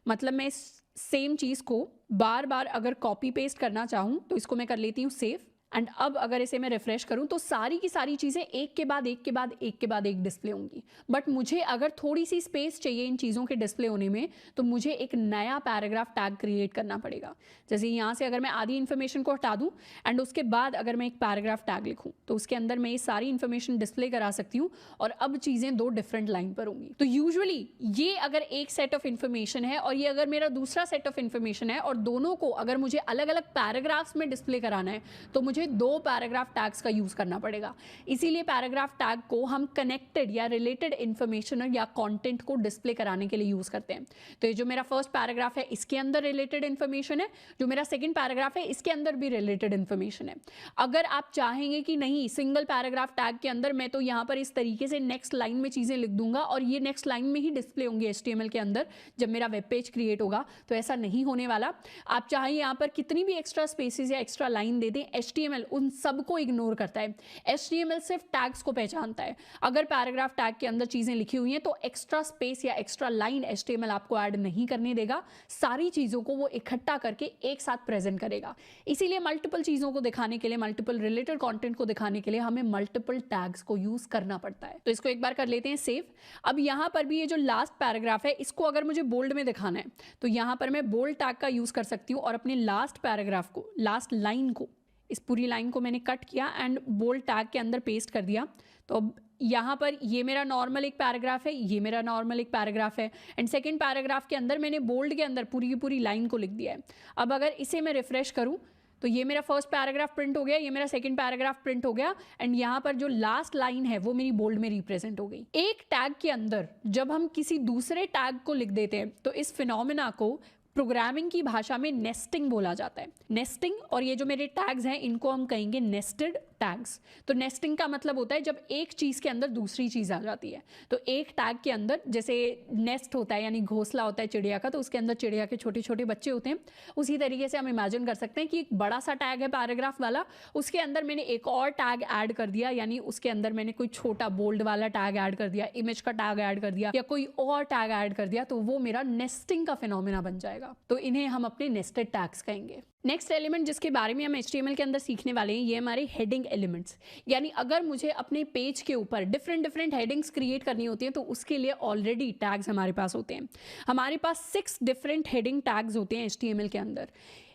मतलब मैं सेम चीज को बार बार अगर कॉपी पेस्ट करना चाहूं तो इसको मैं कर लेती हूं सेव एंड अब अगर इसे मैं रिफ्रेश करूं तो सारी की सारी चीज़ें एक के बाद एक के बाद एक के बाद एक डिस्प्ले होंगी। बट मुझे अगर थोड़ी सी स्पेस चाहिए इन चीज़ों के डिस्प्ले होने में, तो मुझे एक नया पैराग्राफ टैग क्रिएट करना पड़ेगा। जैसे यहाँ से अगर मैं आधी इन्फॉर्मेशन को हटा दूं एंड उसके बाद अगर मैं एक पैराग्राफ टैग लिखूं, तो उसके अंदर मैं ये सारी इन्फॉर्मेशन डिस्प्ले करा सकती हूँ और अब चीज़ें दो डिफरेंट लाइन पर होंगी। तो यूजुअली ये अगर एक सेट ऑफ इन्फॉर्मेशन है और ये अगर मेरा दूसरा सेट ऑफ इन्फॉर्मेशन है और दोनों को अगर मुझे अलग अलग पैराग्राफ्स में डिस्प्ले कराना है, तो मुझे दो पैराग्राफ टैग्स का यूज करना पड़ेगा। इसीलिए पैराग्राफ टैग को हम कनेक्टेड या रिलेटेड इन्फॉर्मेशन या कंटेंट को डिस्प्ले कराने के लिए यूज करते हैं। तो ये जो मेरा फर्स्ट पैराग्राफ है इसके अंदर रिलेटेड इन्फॉर्मेशन है, जो मेरा सेकंड पैराग्राफ है इसके अंदर भी रिलेटेड इन्फॉर्मेशन है। अगर आप चाहेंगे कि नहीं सिंगल पैराग्राफ टैग के अंदर मैं तो यहाँ पर इस तरीके से नेक्स्ट लाइन में चीजें लिख दूंगा और ये नेक्स्ट लाइन में ही डिस्प्ले होंगी HTML के अंदर जब मेरा वेब पेज क्रिएट होगा, तो ऐसा नहीं होने वाला। आप चाहे यहाँ पर कितनी भी एक्स्ट्रा स्पेसेस या एक्स्ट्रा लाइन दे दें, HTML उन सबको इग्नोर करता है। HTML सिर्फ टैग्स को पहचानता है। अगर पैराग्राफ टैग के अंदर चीजें लिखी हुई हैं तो एक्स्ट्रा स्पेस या एक्स्ट्रा लाइन HTML आपको ऐड नहीं करने देगा। सारी चीजों को वो इकट्ठा करके एक साथ प्रेजेंट करेगा। इसीलिए मल्टीपल चीजों को दिखाने के लिए, मल्टीपल रिलेटेड कंटेंट को दिखाने के लिए हमें मल्टीपल टैग्स को यूज करना पड़ता है। तो इसको एक बार कर लेते हैं सेव। अब यहाँ पर भी ये जो लास्ट पैराग्राफ है इसको अगर मुझे बोल्ड में दिखाना है तो यहाँ पर मैं बोल्ड टैग का यूज कर सकती हूँ और अपने लास्ट पैराग्राफ को, लास्ट लाइन को, इस पूरी लाइन को मैंने कट किया एंड बोल्ड टैग के अंदर पेस्ट कर दिया। तो अब यहाँ पर ये मेरा नॉर्मल एक पैराग्राफ है, ये मेरा नॉर्मल एक पैराग्राफ है एंड सेकंड पैराग्राफ के अंदर मैंने बोल्ड के अंदर पूरी की पूरी लाइन को लिख दिया है। अब अगर इसे मैं रिफ्रेश करूँ तो ये मेरा फर्स्ट पैराग्राफ प्रिंट हो गया, ये मेरा सेकंड पैराग्राफ प्रिंट हो गया एंड यहाँ पर जो लास्ट लाइन है वो मेरी बोल्ड में रिप्रेजेंट हो गई। एक टैग के अंदर जब हम किसी दूसरे टैग को लिख देते हैं तो इस फिनोमेना को प्रोग्रामिंग की भाषा में नेस्टिंग बोला जाता है। नेस्टिंग, और ये जो मेरे टैग्स हैं इनको हम कहेंगे नेस्टेड टैग्स। तो नेस्टिंग का मतलब होता है जब एक चीज़ के अंदर दूसरी चीज़ आ जाती है। तो एक टैग के अंदर जैसे नेस्ट होता है यानी घोंसला होता है चिड़िया का, तो उसके अंदर चिड़िया के छोटे छोटे बच्चे होते हैं। उसी तरीके से हम इमेजिन कर सकते हैं कि एक बड़ा सा टैग है पैराग्राफ वाला, उसके अंदर मैंने एक और टैग ऐड कर दिया, यानी उसके अंदर मैंने कोई छोटा बोल्ड वाला टैग ऐड कर दिया, इमेज का टैग ऐड कर दिया या कोई और टैग ऐड कर दिया, तो वो मेरा नेस्टिंग का फिनोमेना बन जाएगा। तो इन्हें हम अपने नेस्टेड टैग्स कहेंगे। नेक्स्ट एलिमेंट जिसके बारे में हम HTML के अंदर सीखने वाले हैं ये हमारे हेडिंग एलिमेंट्स। यानी अगर मुझे अपने पेज के ऊपर डिफरेंट हेडिंग्स क्रिएट करनी होती हैं तो उसके लिए ऑलरेडी टैग्स हमारे पास होते हैं। हमारे पास 6 डिफरेंट हेडिंग टैग्स होते हैं HTML के अंदर।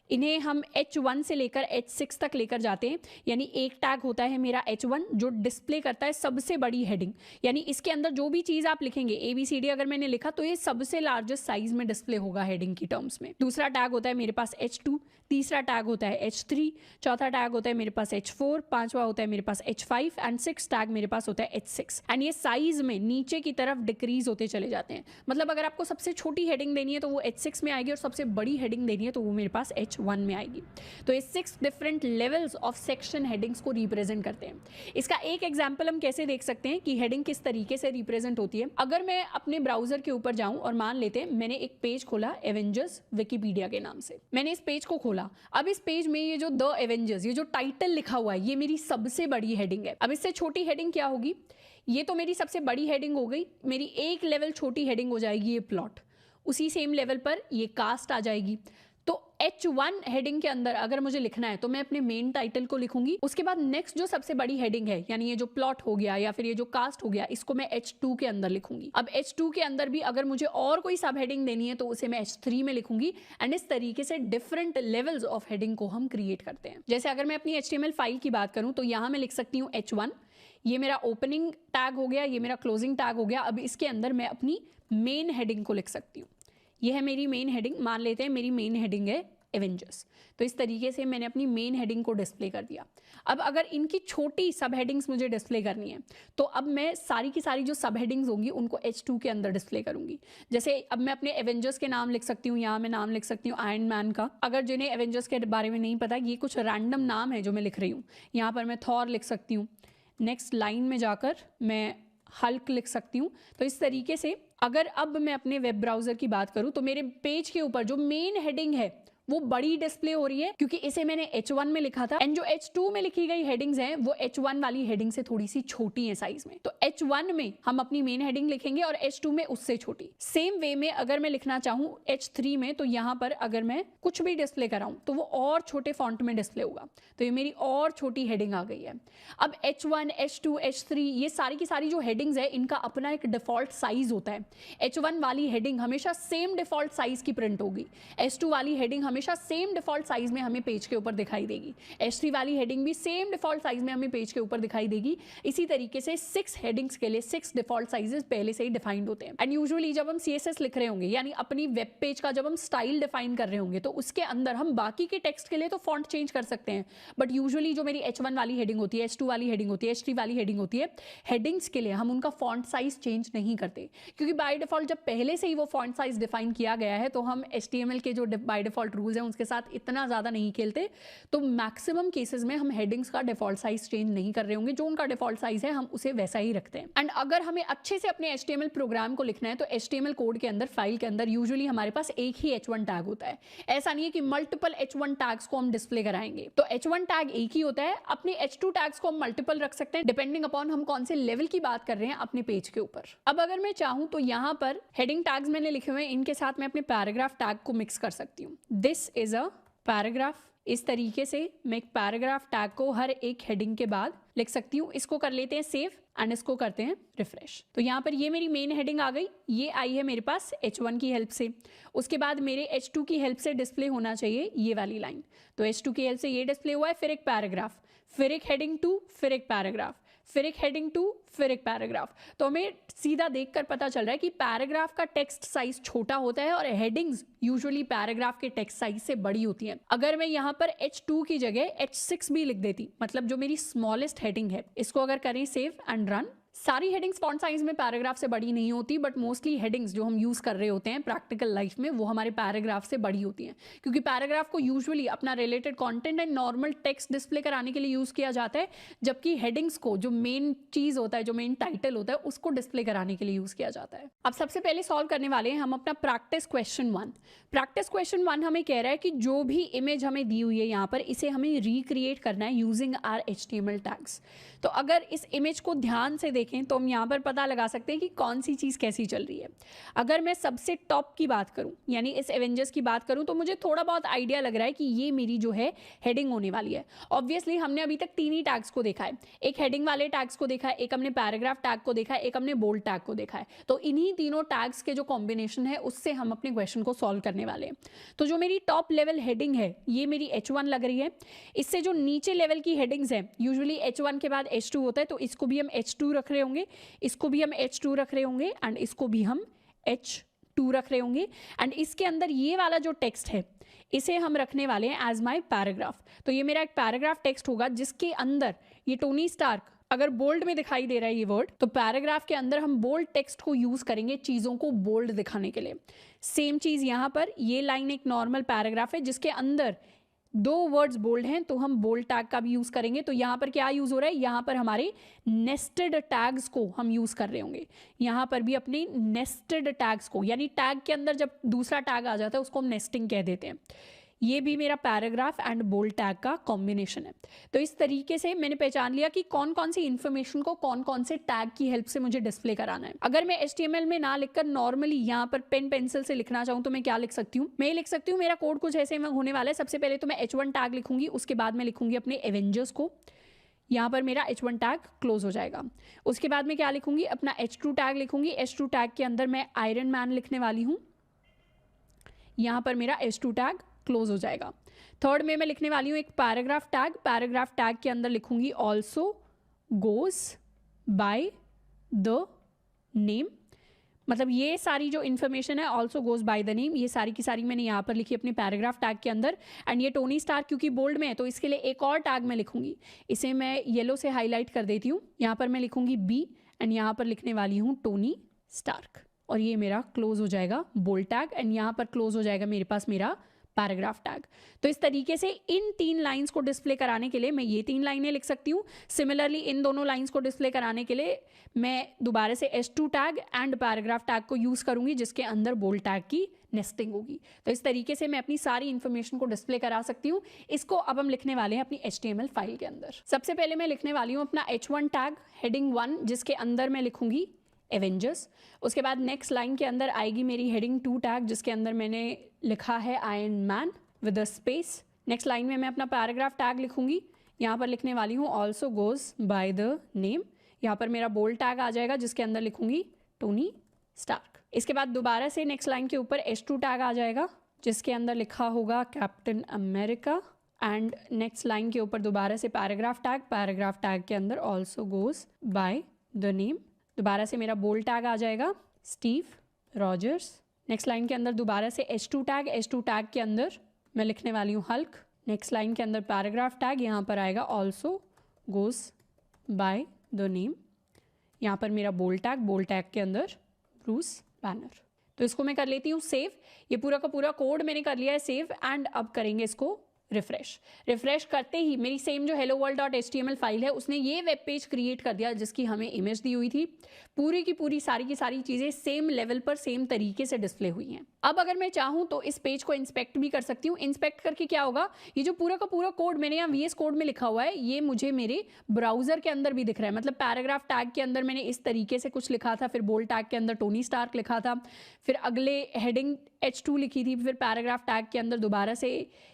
इन्हें हम H1 से लेकर H6 तक लेकर जाते हैं। यानी एक टैग होता है मेरा H1 जो डिस्प्ले करता है सबसे बड़ी हेडिंग, यानी इसके अंदर जो भी चीज़ आप लिखेंगे ABCD अगर मैंने लिखा तो ये सबसे लार्जेस्ट साइज में डिस्प्ले होगा हेडिंग की टर्म्स में। दूसरा टैग होता है मेरे पास H2, तीसरा टैग होता है H3, चौथा टैग होता है मेरे पास H4, पांचवा होता है मेरे पास H5 एंड 6 टैग मेरे पास होता है H6। एंड ये साइज में नीचे की तरफ डिक्रीज होते चले जाते हैं। मतलब अगर आपको सबसे छोटी हेडिंग देनी है तो वो H6 में आएगी और सबसे बड़ी हेडिंग देनी है तो वो मेरे पास H1 में आएगी। तो ये 6 different levels of section headings को रिप्रेजेंट करते हैं। इसका एक एग्जांपल हम कैसे देख सकते हैं कि हेडिंग किस तरीके से रिप्रेजेंट होती है। अगर मैं अपने ब्राउजर के ऊपर जाऊं और मान लेते हैं मैंने एक पेज खोला एवेंजर्स विकिपीडिया के नाम से, मैंने इस पेज को खोला। अब इस पेज में ये जो द एवेंजर्स, ये जो टाइटल लिखा हुआ है ये मेरी सबसे बड़ी हेडिंग है। अब इससे छोटी हेडिंग क्या होगी, ये तो मेरी सबसे बड़ी हेडिंग हो गई, मेरी एक लेवल छोटी हेडिंग हो जाएगी ये प्लॉट, उसी सेम लेवल पर ये कास्ट आ जाएगी। तो H1 हेडिंग के अंदर अगर मुझे लिखना है तो मैं अपने मेन टाइटल को लिखूंगी, उसके बाद नेक्स्ट जो सबसे बड़ी हेडिंग है यानी ये जो प्लॉट हो गया या फिर ये जो कास्ट हो गया इसको मैं H2 के अंदर लिखूंगी। अब H2 के अंदर भी अगर मुझे और कोई सब हेडिंग देनी है तो उसे मैं H3 में लिखूंगी। एंड इस तरीके से डिफरेंट लेवल्स ऑफ हेडिंग को हम क्रिएट करते हैं। जैसे अगर मैं अपनी HTML फाइल की बात करूं तो यहाँ मैं लिख सकती हूँ H1, ये मेरा ओपनिंग टैग हो गया, ये मेरा क्लोजिंग टैग हो गया। अब इसके अंदर मैं अपनी मेन हेडिंग को लिख सकती हूँ। ये है मेरी मेन हेडिंग, मान लेते हैं मेरी मेन हेडिंग है एवेंजर्स। तो इस तरीके से मैंने अपनी मेन हेडिंग को डिस्प्ले कर दिया। अब अगर इनकी छोटी सब हेडिंग्स मुझे डिस्प्ले करनी है तो अब मैं सारी की सारी जो सब हेडिंग्स होंगी उनको H2 के अंदर डिस्प्ले करूंगी। जैसे अब मैं अपने एवेंजर्स के नाम लिख सकती हूँ, यहाँ मैं नाम लिख सकती हूँ आयरन मैन का। अगर जिन्हें एवेंजर्स के बारे में नहीं पता, ये कुछ रैंडम नाम है जो मैं लिख रही हूँ। यहाँ पर मैं थॉर लिख सकती हूँ, नेक्स्ट लाइन में जाकर मैं हल्क लिख सकती हूँ। तो इस तरीके से अगर अब मैं अपने वेब ब्राउज़र की बात करूँ तो मेरे पेज के ऊपर जो मेन हेडिंग है वो बड़ी डिस्प्ले हो रही है क्योंकि इसे मैंने H1 में लिखा था, एंड जो H2 में लिखी गई हेडिंग्स हैं वो H1 वाली हेडिंग से थोड़ी सी छोटी है साइज में। तो H1 में हम अपनी मेन हेडिंग लिखेंगे और H2 में उससे छोटी। सेम वे में अगर मैं लिखना चाहूँ H3 में, तो यहाँ पर अगर मैं कुछ भी डिस्प्ले कराऊं तो वो और छोटे फॉन्ट में डिस्प्ले होगा। तो ये मेरी और छोटी हेडिंग आ गई है। अब H1, H2, H3 ये सारी की सारी जो हेडिंग्स है इनका अपना एक डिफॉल्ट साइज होता है। H1 वाली हेडिंग हमेशा सेम डिफॉल्ट साइज की प्रिंट होगी, H2 वाली हेडिंग हमेशा सेम डिफॉल्ट साइज में हमें पेज के ऊपर दिखाई देगी, H3 वाली हेडिंग भी सेम डिफॉल्ट साइज में हमें पेज के ऊपर दिखाई देगी। इसी तरीके से 6 हेडिंग्स के लिए 6 डिफॉल्ट साइजेस पहले से ही डिफाइंड होते हैं। एंड यूजुअली जब हम CSS लिख रहे होंगे, यानी अपनी वेब पेज का जब हम स्टाइल डिफाइन कर रहे होंगे, तो उसके अंदर हम बाकी के टेक्स्ट के लिए तो फॉन्ट चेंज कर सकते हैं, बट यूजुअली जो मेरी H1 वाली हेडिंग होती है, H2 वाली हेडिंग होती है, H3 वाली हेडिंग होती है, हेडिंग्स के लिए हम उनका फॉन्ट साइज चेंज नहीं करते, क्योंकि बाय डिफॉल्ट जब पहले से ही वो फॉन्ट साइज डिफाइन किया गया है तो हम HTML के जो बाय डिफॉल्ट रूल्स हैं उसके साथ इतना ज़्यादा नहीं खेलते। तो मैक्सिमम केसेस में हम हेडिंग्स का डिफॉल्ट साइज चेंज नहीं कर रहे होंगे, जो उनका डिफॉल्ट साइज है हम उसे वैसा ही रखते हैं। एंड अगर हमें अच्छे से अपने HTML प्रोग्राम को लिखना है तो HTML कोड के अंदर, फाइल के अंदर यूजुअली हमारे पास एक ही H1 टैग होता है। ऐसा नहीं है कि मल्टीपल H1 टैग्स को हम डिस्प्ले कराएंगे। तो H1 टैग एक ही होता है। अपने H2 टैग्स को हम मल्टीपल रख सकते हैं डिपेंडिंग अपॉन हम कौन से लेवल की बात कर रहे हैं अपने पेज के ऊपर। अब अगर मैं चाहूं तो यहाँ पर हेडिंग टैग्स मैंने लिखे हुए हैं, इनके साथ मैं अपने पैराग्राफ टैग को मिक्स कर सकती हूँ। This is a paragraph. इस तरीके से मैं एक पैराग्राफ टैग को हर एक हेडिंग के बाद लिख सकती हूँ। इसको कर लेते हैं सेव एंड इसको करते हैं रिफ्रेश। तो यहाँ पर ये मेरी मेन हेडिंग आ गई, ये आई है मेरे पास H1 की हेल्प से। उसके बाद मेरे H2 की हेल्प से डिस्प्ले होना चाहिए ये वाली लाइन। तो H2 की हेल्प से ये डिस्प्ले हुआ है, फिर एक पैराग्राफ, फिर एक हेडिंग 2, फिर एक पैराग्राफ, फिर एक हेडिंग 2, फिर एक पैराग्राफ। तो हमें सीधा देखकर पता चल रहा है कि पैराग्राफ का टेक्स्ट साइज छोटा होता है और हेडिंग्स यूजुअली पैराग्राफ के टेक्स्ट साइज से बड़ी होती हैं। अगर मैं यहाँ पर H2 की जगह H6 भी लिख देती, मतलब जो मेरी स्मॉलेस्ट हेडिंग है, इसको अगर करें सेव एंड रन, सारी हेडिंग्स फॉन्ट साइज में पैराग्राफ से बड़ी नहीं होती, बट मोस्टली हेडिंग्स जो हम यूज कर रहे होते हैं प्रैक्टिकल लाइफ में वो हमारे पैराग्राफ से बड़ी होती हैं, क्योंकि पैराग्राफ को यूजुअली अपना related content and normal text display कराने के लिए यूज किया जाता है, जबकि हेडिंग्स को जो मेन चीज होता है, जो मेन टाइटल होता है, उसको डिस्प्ले कराने के लिए यूज किया जाता है। अब सबसे पहले सॉल्व करने वाले हैं हम अपना प्रैक्टिस क्वेश्चन 1। प्रैक्टिस क्वेश्चन 1 हमें कह रहा है कि जो भी इमेज हमें दी हुई है यहाँ पर, इसे हमें रिक्रिएट करना है यूजिंग आर HTML टैग्स। तो अगर इस इमेज को ध्यान से देखें तो हम यहाँ पर पता लगा सकते हैं कि कौन सी चीज़ कैसी चल रही है। अगर मैं सबसे टॉप की बात करूँ, यानी इस एवेंजर्स की बात करूँ, तो मुझे थोड़ा बहुत आइडिया लग रहा है कि ये मेरी जो है हेडिंग होने वाली है। ऑब्वियसली हमने अभी तक 3 ही टैग्स को देखा है, एक हेडिंग वाले टैग्स को देखा है, एक हमने पैराग्राफ टैग को देखा है, एक हमने बोल्ड टैग को देखा है। तो इन्हीं तीनों टैग्स के जो कॉम्बिनेशन है उससे हम अपने क्वेश्चन को सॉल्व करने वाले हैं। तो जो मेरी टॉप लेवल हेडिंग है ये मेरी H1 लग रही है। इससे जो नीचे लेवल की हेडिंग्स है, यूजुअली H1 के बाद H2 होता है, तो इसको भी हम H2 रख रहे होंगे, इसको भी हम H2 रख रहे होंगे एंड इसको भी हम H2 रख रहे होंगे। एंड इसके अंदर ये वाला जो टेक्स्ट है इसे हम रखने वाले हैं एज माय पैराग्राफ। तो ये मेरा एक पैराग्राफ टेक्स्ट होगा जिसके अंदर ये टोनी स्टार्क, अगर बोल्ड में दिखाई दे रहा है ये वर्ड, तो पैराग्राफ के अंदर हम बोल्ड टेक्स्ट को यूज करेंगे चीजों को बोल्ड दिखाने के लिए। सेम चीज यहाँ पर, ये लाइन एक नॉर्मल पैराग्राफ है जिसके अंदर 2 वर्ड्स बोल्ड हैं, तो हम बोल्ड टैग का भी यूज करेंगे। तो यहाँ पर क्या यूज हो रहा है, यहाँ पर हमारे नेस्टेड टैग्स को हम यूज कर रहे होंगे। यहाँ पर भी अपने नेस्टेड टैग्स को, यानी टैग के अंदर जब दूसरा टैग आ जाता है उसको हम नेस्टिंग कह देते हैं। ये भी मेरा पैराग्राफ एंड बोल्ड टैग का कॉम्बिनेशन है। तो इस तरीके से मैंने पहचान लिया कि कौन कौन सी इन्फॉर्मेशन को कौन कौन से टैग की हेल्प से मुझे डिस्प्ले कराना है। अगर मैं HTML में ना लिखकर नॉर्मली यहाँ पर पेन पेंसिल से लिखना चाहूँ तो मैं क्या लिख सकती हूँ, मैं लिख सकती हूँ, मेरा कोड कुछ ऐसे में होने वाला है। सबसे पहले तो मैं H1 टैग लिखूंगी, उसके बाद मैं लिखूंगी अपने एवेंजर्स को, यहाँ पर मेरा H1 टैग क्लोज हो जाएगा। उसके बाद मैं क्या लिखूंगी, अपना H2 टैग लिखूंगी। H2 टैग के अंदर मैं आयरन मैन लिखने वाली हूँ, यहाँ पर मेरा H2 टैग क्लोज हो जाएगा। थर्ड में मैं लिखने वाली हूँ एक पैराग्राफ टैग। पैराग्राफ टैग के अंदर लिखूंगी also goes by the name, मतलब ये सारी जो इन्फॉर्मेशन है also goes by the name, ये सारी की सारी मैंने यहाँ पर लिखी अपने पैराग्राफ टैग के अंदर। एंड ये टोनी स्टार्क क्योंकि बोल्ड में है तो इसके लिए एक और टैग मैं लिखूंगी, इसे मैं येलो से हाईलाइट कर देती हूँ। यहाँ पर मैं लिखूंगी बी एंड यहाँ पर लिखने वाली हूँ टोनी स्टार्क, और ये मेरा क्लोज हो जाएगा बोल्ड टैग। एंड यहाँ पर क्लोज हो जाएगा मेरे पास मेरा पैराग्राफ टैग। तो इस तरीके से इन 3 लाइंस को डिस्प्ले कराने के लिए मैं ये 3 लाइनें लिख सकती हूँ। सिमिलरली इन दोनों लाइंस को डिस्प्ले कराने के लिए मैं दोबारा से H2 tag and paragraph tag को यूज़ करूँगी, जिसके अंदर बोल्ड टैग की नेस्टिंग होगी। तो इस तरीके से मैं अपनी सारी इन्फॉर्मेशन को डिस्प्ले करा सकती हूँ। इसको अब हम लिखने वाले हैं अपनी HTML फाइल के अंदर। सबसे पहले मैं लिखने वाली हूँ अपना H1 टैग हेडिंग 1, जिसके अंदर मैं लिखूंगी एवेंजर्स। उसके बाद नेक्स्ट लाइन के अंदर आएगी मेरी हेडिंग 2 टैग, जिसके अंदर मैंने लिखा है iron man with a space. Next line में मैं अपना पैराग्राफ टैग लिखूंगी। यहाँ पर लिखने वाली हूँ also goes by the name. यहाँ पर मेरा बोल्ड टैग आ जाएगा, जिसके अंदर लिखूंगी टोनी स्टार्क। इसके बाद दोबारा से नेक्स्ट लाइन के ऊपर H2 टैग आ जाएगा, जिसके अंदर लिखा होगा captain America. And next line के ऊपर दोबारा से पैराग्राफ टैग के अंदर also goes by the name. दोबारा से मेरा बोल्ड टैग आ जाएगा स्टीव रॉजर्स। नेक्स्ट लाइन के अंदर दोबारा से H2 टैग के अंदर मैं लिखने वाली हूँ हल्क। नेक्स्ट लाइन के अंदर पैराग्राफ टैग, यहाँ पर आएगा also goes by the name. यहाँ पर मेरा बोल्ड टैग के अंदर ब्रूस बैनर। तो इसको मैं कर लेती हूँ सेव। ये पूरा का पूरा कोड मैंने कर लिया है सेव। एंड अब करेंगे इसको रिफ्रेश करते ही मेरी सेम जो helloworld.html फाइल है उसने ये वेब पेज क्रिएट कर दिया, जिसकी हमें इमेज दी हुई थी। पूरी की पूरी सारी की सारी चीज़ें सेम लेवल पर सेम तरीके से डिस्प्ले हुई हैं। अब अगर मैं चाहूँ तो इस पेज को इंस्पेक्ट भी कर सकती हूँ। इंस्पेक्ट करके क्या होगा, ये जो पूरा का पूरा कोड मैंने यहाँ VS कोड में लिखा हुआ है, ये मुझे मेरे ब्राउजर के अंदर भी दिख रहा है। मतलब पैराग्राफ टैग के अंदर मैंने इस तरीके से कुछ लिखा था, फिर बोल्ड टैग के अंदर टोनी स्टार्क लिखा था, फिर अगले हेडिंग H2 लिखी थी, फिर पैराग्राफ टैग के अंदर दोबारा से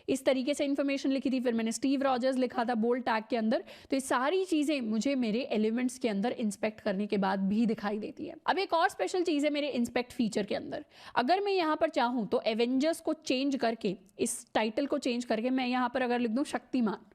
इस तरीके से इन्फॉर्मेशन लिखी थी, फिर मैंने स्टीव रॉजर्स लिखा था बोल्ड टैग के अंदर। तो ये सारी चीज़ें मुझे मेरे एलिमेंट्स के अंदर इंस्पेक्ट करने के बाद भी दिखाई देती है। अब एक और स्पेशल चीज़ है मेरे इंस्पेक्ट फीचर के अंदर। अगर मैं यहाँ पर चाहूँ तो एवेंजर्स को चेंज करके, इस टाइटल को चेंज करके मैं यहाँ पर अगर लिख दूँ शक्तिमान,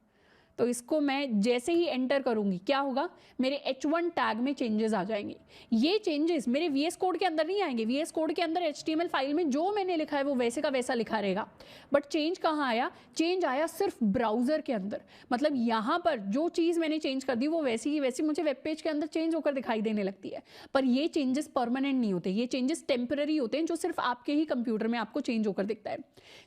तो इसको मैं जैसे ही एंटर करूंगी क्या होगा, मेरे H1 टैग में चेंजेस आ जाएंगे। ये चेंजेस मेरे VS कोड के अंदर नहीं आएंगे। VS कोड के अंदर HTML फाइल में जो मैंने लिखा है वो वैसे का वैसा लिखा रहेगा। बट चेंज कहाँ आया, चेंज आया सिर्फ ब्राउजर के अंदर। मतलब यहाँ पर जो चीज़ मैंने चेंज कर दी वो वैसी ही वैसी मुझे वेब पेज के अंदर चेंज होकर दिखाई देने लगती है। पर ये चेंजेस परमानेंट नहीं होते, ये चेंजेस टेम्पररी होते हैं, जो सिर्फ आपके ही कंप्यूटर में आपको चेंज होकर दिखता है।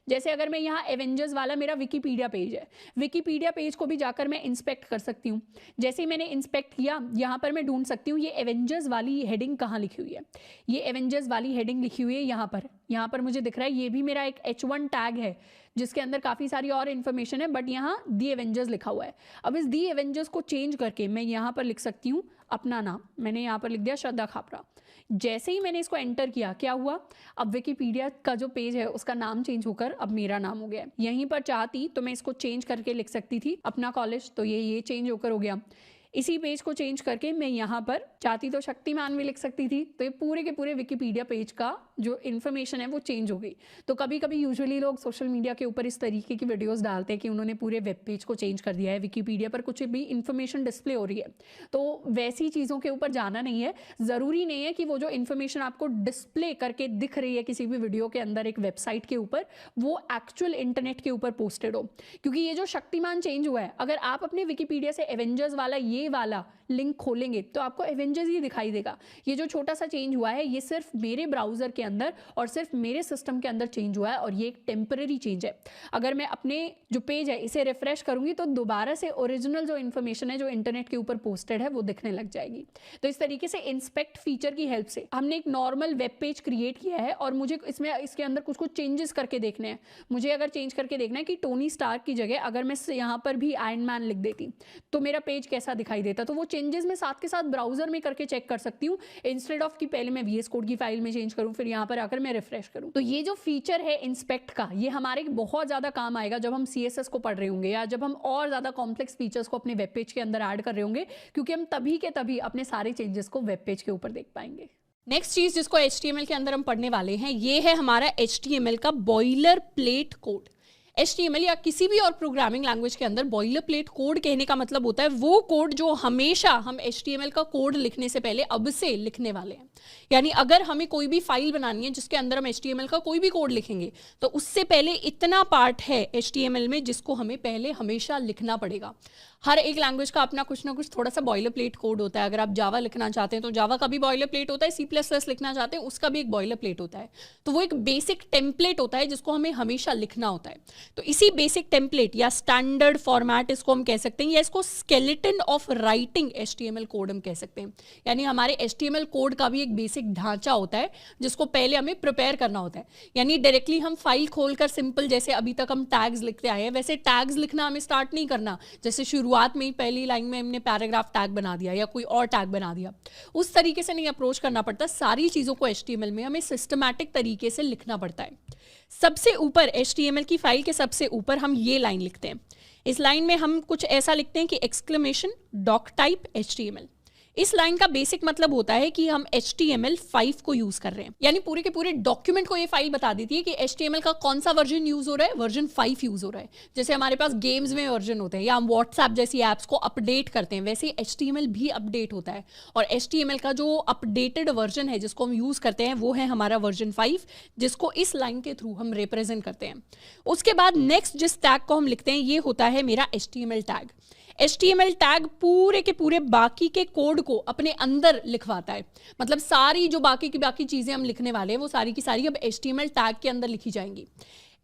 जैसे अगर मैं यहाँ एवेंजर्स वाला मेरा विकीपीडिया पेज है, विकीपीडिया पेज को भी जाकर मैं इंस्पेक्ट कर सकती हूँ। जैसे ही मैंने इंस्पेक्ट किया, यहाँ पर मैं ढूंढ सकती हूँ ये एवेंजर्स वाली हेडिंग कहाँ लिखी हुई है। ये एवेंजर्स वाली हेडिंग लिखी हुई है यहाँ पर मुझे दिख रहा है। ये भी मेरा एक H1 टैग है, जिसके अंदर काफ़ी सारी और इन्फॉर्मेशन है, बट यहाँ दी एवेंजर्स लिखा हुआ है। अब इस दी एवेंजर्स को चेंज करके मैं यहाँ पर लिख सकती हूँ अपना नाम। मैंने यहाँ पर लिख दिया श्रद्धा खापरा। जैसे ही मैंने इसको एंटर किया क्या हुआ, अब विकीपीडिया का जो पेज है उसका नाम चेंज होकर अब मेरा नाम हो गया। यहीं पर चाहती तो मैं इसको चेंज करके लिख सकती थी अपना कॉलेज, तो ये चेंज होकर हो गया। इसी पेज को चेंज करके मैं यहाँ पर चाहती तो शक्तिमान भी लिख सकती थी। तो ये पूरे के पूरे विकीपीडिया पेज का जो इन्फॉर्मेशन है वो चेंज हो गई। तो कभी कभी यूजुअली लोग सोशल मीडिया के ऊपर इस तरीके की वीडियोस डालते हैं कि उन्होंने पूरे वेब पेज को चेंज कर दिया है, विकीपीडिया पर कुछ भी इन्फॉर्मेशन डिस्प्ले हो रही है। तो वैसी चीज़ों के ऊपर जाना नहीं है। ज़रूरी नहीं है कि वो जो इन्फॉर्मेशन आपको डिस्प्ले करके दिख रही है किसी भी वीडियो के अंदर एक वेबसाइट के ऊपर, वो एक्चुअल इंटरनेट के ऊपर पोस्टेड हो। क्योंकि ये जो शक्तिमान चेंज हुआ है, अगर आप अपने विकीपीडिया से एवेंजर्स वाला ये वाला लिंक खोलेंगे तो आपको एवेंजर्स ही दिखाई देगा। ये जो छोटा सा चेंज हुआ है ये सिर्फ मेरे ब्राउजर के अंदर और सिर्फ मेरे सिस्टम के अंदर चेंज हुआ है, और ये एक टेम्पररी चेंज है। अगर मैं अपने जो पेज है इसे रिफ्रेश करूंगी तो दोबारा से ओरिजिनल जो इन्फॉर्मेशन है जो इंटरनेट के ऊपर पोस्टेड है वो दिखने लग जाएगी। तो इस तरीके से इंस्पेक्ट फीचर की हेल्प से हमने एक नॉर्मल वेब पेज क्रिएट किया है, और मुझे इसके अंदर कुछ चेंजेस करके देखने हैं। मुझे अगर चेंज करके देखना है कि टोनी स्टार्क की जगह अगर मैं यहाँ पर भी आयरन मैन लिख देती तो मेरा पेज कैसा दिखाई देता, तो वो चेंजेस मैं साथ के साथ ब्राउजर में करके चेक कर सकती हूँ, इंस्टेड ऑफ कि पहले मैं VS कोड की फाइल में चेंज करूँ फिर यहाँ पर आकर मैं रिफ्रेश करूँ। तो ये जो फीचर है इंस्पेक्ट का, ये हमारे बहुत ज़्यादा काम आएगा जब हम CSS को पढ़ रहे होंगे, या जब हम और ज़्यादा कॉम्प्लेक्स फीचर्स को अपने वेब पेज के अंदर ऐड कर रहे होंगे, क्योंकि हम तभी के तभी अपने सारे चेंजेस को वेब पेज के ऊपर देख पाएंगे। नेक्स्ट चीज़ जिसको HTML के अंदर हम पढ़ने वाले हैं, ये है हमारा HTML का बॉयलर प्लेट कोड। HTML या किसी भी और प्रोग्रामिंग लैंग्वेज के अंदर बॉइलर प्लेट कोड कहने का मतलब होता है वो कोड जो हमेशा हम HTML का कोड लिखने से पहले अब से लिखने वाले हैं। यानी अगर हमें कोई भी फाइल बनानी है जिसके अंदर हम HTML का कोई भी कोड लिखेंगे तो उससे पहले इतना पार्ट है HTML में जिसको हमें पहले हमेशा लिखना पड़ेगा। हर एक लैंग्वेज का अपना कुछ ना कुछ थोड़ा सा बॉइलर प्लेट कोड होता है। अगर आप जावा लिखना चाहते हैं तो जावा का भी बॉइलर प्लेट होता है, C++ लिखना चाहते हैं उसका भी एक बॉइलर प्लेट होता है। तो वो एक बेसिक टेम्पलेट होता है जिसको हमें हमेशा लिखना होता है। तो इसी बेसिक टेम्पलेट या स्टैंडर्ड फॉर्मेट इसको हम कह सकते हैं, या इसको skeleton of writing HTML code हम कह सकते हैं। यानी हमारे HTML कोड का भी एक बेसिक ढांचा होता है जिसको पहले हमें प्रिपेयर करना होता है। यानी डायरेक्टली हम फाइल खोलकर सिंपल जैसे अभी तक हम टैग्स लिखते आए हैं वैसे टैग्स लिखना हमें स्टार्ट नहीं करना। जैसे शुरुआत में ही पहली लाइन में हमने पैराग्राफ टैग बना दिया या कोई और टैग बना दिया, उस तरीके से नहीं अप्रोच करना पड़ता। सारी चीज़ों को HTML में हमें सिस्टमैटिक तरीके से लिखना पड़ता है। सबसे ऊपर HTML की फाइल के सबसे ऊपर हम ये लाइन लिखते हैं। इस लाइन में हम कुछ ऐसा लिखते हैं कि एक्सक्लेमेशन डॉक टाइप HTML। इस लाइन का बेसिक मतलब होता है कि हम HTML5 को यूज कर रहे हैं। यानी पूरे के पूरे डॉक्यूमेंट को ये फाइल बता देती है कि HTML का कौन सा वर्जन यूज हो रहा है, वर्जन 5 यूज हो रहा है। जैसे हमारे पास गेम्स में वर्जन होते हैं या हम व्हाट्सएप जैसी एप्स को अपडेट करते हैं, वैसे ही HTML भी अपडेट होता है। और HTML का जो अपडेटेड वर्जन है जिसको हम यूज करते हैं वो है हमारा वर्जन 5, जिसको इस लाइन के थ्रू हम रिप्रेजेंट करते हैं। उसके बाद नेक्स्ट जिस टैग को हम लिखते हैं ये होता है मेरा HTML टैग। HTML टैग पूरे के पूरे बाकी के कोड को अपने अंदर लिखवाता है। मतलब सारी जो बाकी की बाकी चीज़ें हम लिखने वाले हैं वो सारी की सारी अब HTML टैग के अंदर लिखी जाएंगी।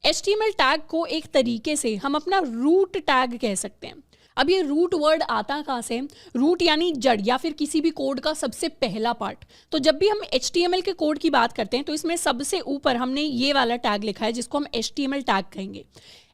HTML टैग को एक तरीके से हम अपना रूट टैग कह सकते हैं। अब ये रूट वर्ड आता कहाँ से? रूट यानी जड़ या फिर किसी भी कोड का सबसे पहला पार्ट। तो जब भी हम HTML के कोड की बात करते हैं तो इसमें सबसे ऊपर हमने ये वाला टैग लिखा है जिसको हम HTML टैग कहेंगे।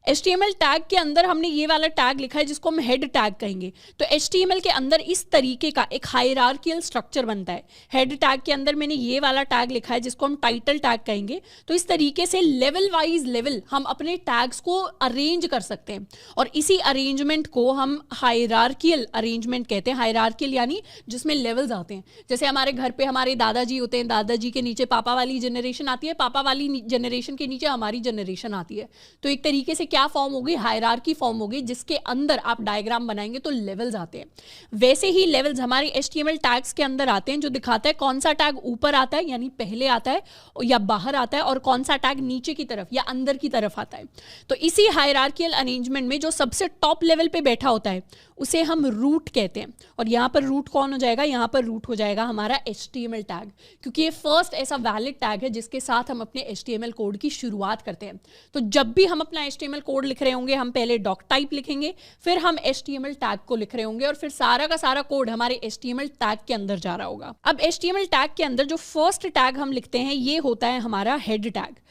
HTML टैग के अंदर हमने ये वाला टैग लिखा है जिसको हम हेड टैग कहेंगे। तो HTML के अंदर इस तरीके का एक हायरार्कियल स्ट्रक्चर बनता है। हेड टैग के अंदर मैंने ये वाला टैग लिखा है जिसको हम टाइटल टैग कहेंगे। तो इस तरीके से लेवल वाइज लेवल हम अपने टैग्स को अरेंज कर सकते हैं और इसी अरेंजमेंट को हम हायरार्कियल अरेंजमेंट कहते हैं। हायरार्कियल यानी जिसमें लेवल्स आते हैं। जैसे हमारे घर पे हमारे दादाजी होते हैं, दादाजी के नीचे पापा वाली जनरेशन आती है, पापा वाली जनरेशन के नीचे हमारी जनरेशन आती है। तो एक तरीके से क्या फॉर्म होगी? हायरार्की फॉर्म होगी जिसके अंदर आप डायग्राम बनाएंगे तो लेवल्स आते हैं। वैसे ही लेवल्स हमारे HTML टैग्स के अंदर आते हैं जो दिखाता है कौन सा टैग ऊपर आता है यानी पहले आता है या बाहर आता है और कौन सा टैग नीचे की तरफ या अंदर की तरफ आता है। तो इसी हायरार्कियल अरेंजमेंट में जो सबसे टॉप लेवल पे बैठा होता है उसे हम रूट कहते हैं। और यहाँ पर रूट कौन हो जाएगा? यहाँ पर रूट हो जाएगा हमारा HTML टैग, क्योंकि ये फर्स्ट ऐसा वैलिड टैग है जिसके साथ हम अपने HTML कोड की शुरुआत करते हैं। तो जब भी हम अपना HTML कोड लिख रहे होंगे हम पहले डॉक टाइप लिखेंगे, फिर हम HTML टैग को लिख रहे होंगे और फिर सारा का सारा कोड हमारे HTML टैग के अंदर जा रहा होगा। अब HTML टैग के अंदर जो फर्स्ट टैग हम लिखते हैं ये होता है हमारा हेड टैग।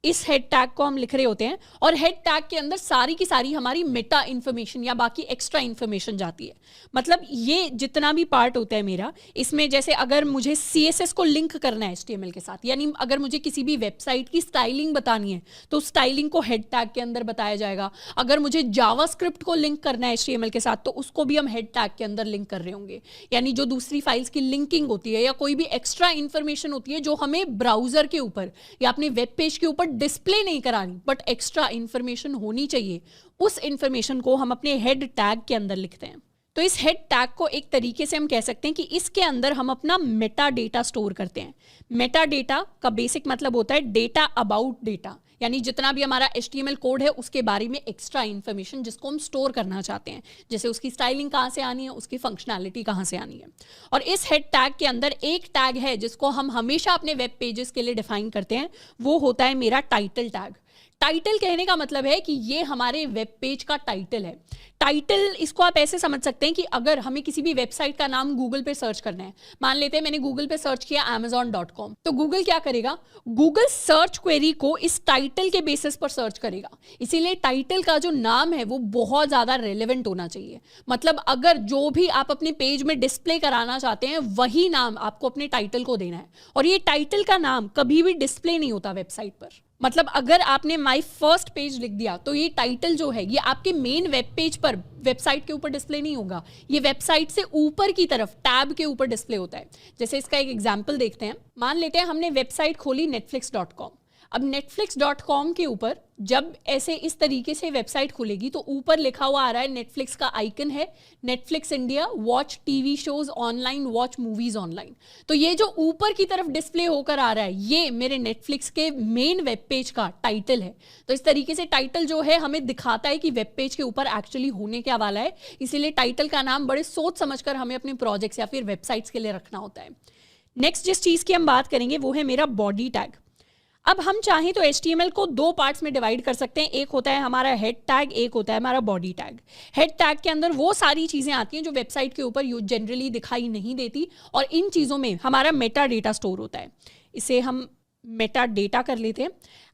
इस हेड टैग को हम लिख रहे होते हैं और हेड टैग के अंदर सारी की सारी हमारी मेटा इन्फॉर्मेशन या बाकी एक्स्ट्रा इन्फॉर्मेशन जाती है। मतलब ये जितना भी पार्ट होता है मेरा, इसमें जैसे अगर मुझे CSS को लिंक करना है HTML के साथ, यानी अगर मुझे किसी भी वेबसाइट की स्टाइलिंग बतानी है तो स्टाइलिंग को हेड टैग के अंदर बताया जाएगा। अगर मुझे जावास्क्रिप्ट को लिंक करना है HTML के साथ तो उसको भी हम हेड टैग के अंदर लिंक कर रहे होंगे। यानी जो दूसरी फाइल्स की लिंकिंग होती है या कोई भी एक्स्ट्रा इन्फॉर्मेशन होती है जो हमें ब्राउजर के ऊपर या अपने वेब पेज के ऊपर डिस्प्ले नहीं करानी बट एक्स्ट्रा इंफॉर्मेशन होनी चाहिए, उस इंफॉर्मेशन को हम अपने हेड टैग के अंदर लिखते हैं। तो इस हेड टैग को एक तरीके से हम कह सकते हैं कि इसके अंदर हम अपना मेटा डेटा स्टोर करते हैं। मेटा डेटा का बेसिक मतलब होता है डेटा अबाउट डेटा, यानी जितना भी हमारा HTML कोड है उसके बारे में एक्स्ट्रा इन्फॉर्मेशन जिसको हम स्टोर करना चाहते हैं, जैसे उसकी स्टाइलिंग कहाँ से आनी है, उसकी फंक्शनैलिटी कहाँ से आनी है। और इस हेड टैग के अंदर एक टैग है जिसको हम हमेशा अपने वेब पेजेस के लिए डिफाइन करते हैं, वो होता है मेरा टाइटल टैग। टाइटल कहने का मतलब है कि ये हमारे वेब पेज का टाइटल है। टाइटल इसको आप ऐसे समझ सकते हैं कि अगर हमें किसी भी वेबसाइट का नाम गूगल पे सर्च करना है, मान लेते हैं मैंने गूगल पे सर्च किया amazon.com, तो गूगल क्या करेगा? गूगल सर्च क्वेरी को इस टाइटल के बेसिस पर सर्च करेगा। इसीलिए टाइटल का जो नाम है वो बहुत ज़्यादा रेलेवेंट होना चाहिए। मतलब अगर जो भी आप अपने पेज में डिस्प्ले कराना चाहते हैं वही नाम आपको अपने टाइटल को देना है, और ये टाइटल का नाम कभी भी डिस्प्ले नहीं होता वेबसाइट पर। मतलब अगर आपने माई फर्स्ट पेज लिख दिया तो ये टाइटल जो है ये आपके मेन वेब पेज पर वेबसाइट के ऊपर डिस्प्ले नहीं होगा, ये वेबसाइट से ऊपर की तरफ टैब के ऊपर डिस्प्ले होता है। जैसे इसका एक एग्जांपल देखते हैं। मान लेते हैं हमने वेबसाइट खोली netflix.com। अब netflix.com के ऊपर जब ऐसे इस तरीके से वेबसाइट खुलेगी तो ऊपर लिखा हुआ आ रहा है, नेटफ्लिक्स का आइकन है, Netflix India, watch TV shows online, watch movies online. तो ये जो ऊपर की तरफ डिस्प्ले होकर आ रहा है ये मेरे नेटफ्लिक्स के मेन वेब पेज का टाइटल है। तो इस तरीके से टाइटल जो है हमें दिखाता है कि वेब पेज के ऊपर एक्चुअली होने क्या वाला है, इसीलिए टाइटल का नाम बड़े सोच समझकर हमें अपने प्रोजेक्ट्स या फिर वेबसाइट्स के लिए रखना होता है। नेक्स्ट जिस चीज की हम बात करेंगे वो है मेरा बॉडी टैग। अब हम चाहें तो HTML को दो पार्ट्स में डिवाइड कर सकते हैं, एक होता है हमारा हेड टैग, एक होता है हमारा बॉडी टैग। हेड टैग के अंदर वो सारी चीजें आती हैं जो वेबसाइट के ऊपर जनरली दिखाई नहीं देती, और इन चीजों में हमारा मेटा डेटा स्टोर होता है, इसे हम मेटा डेटा कर लेते हैं।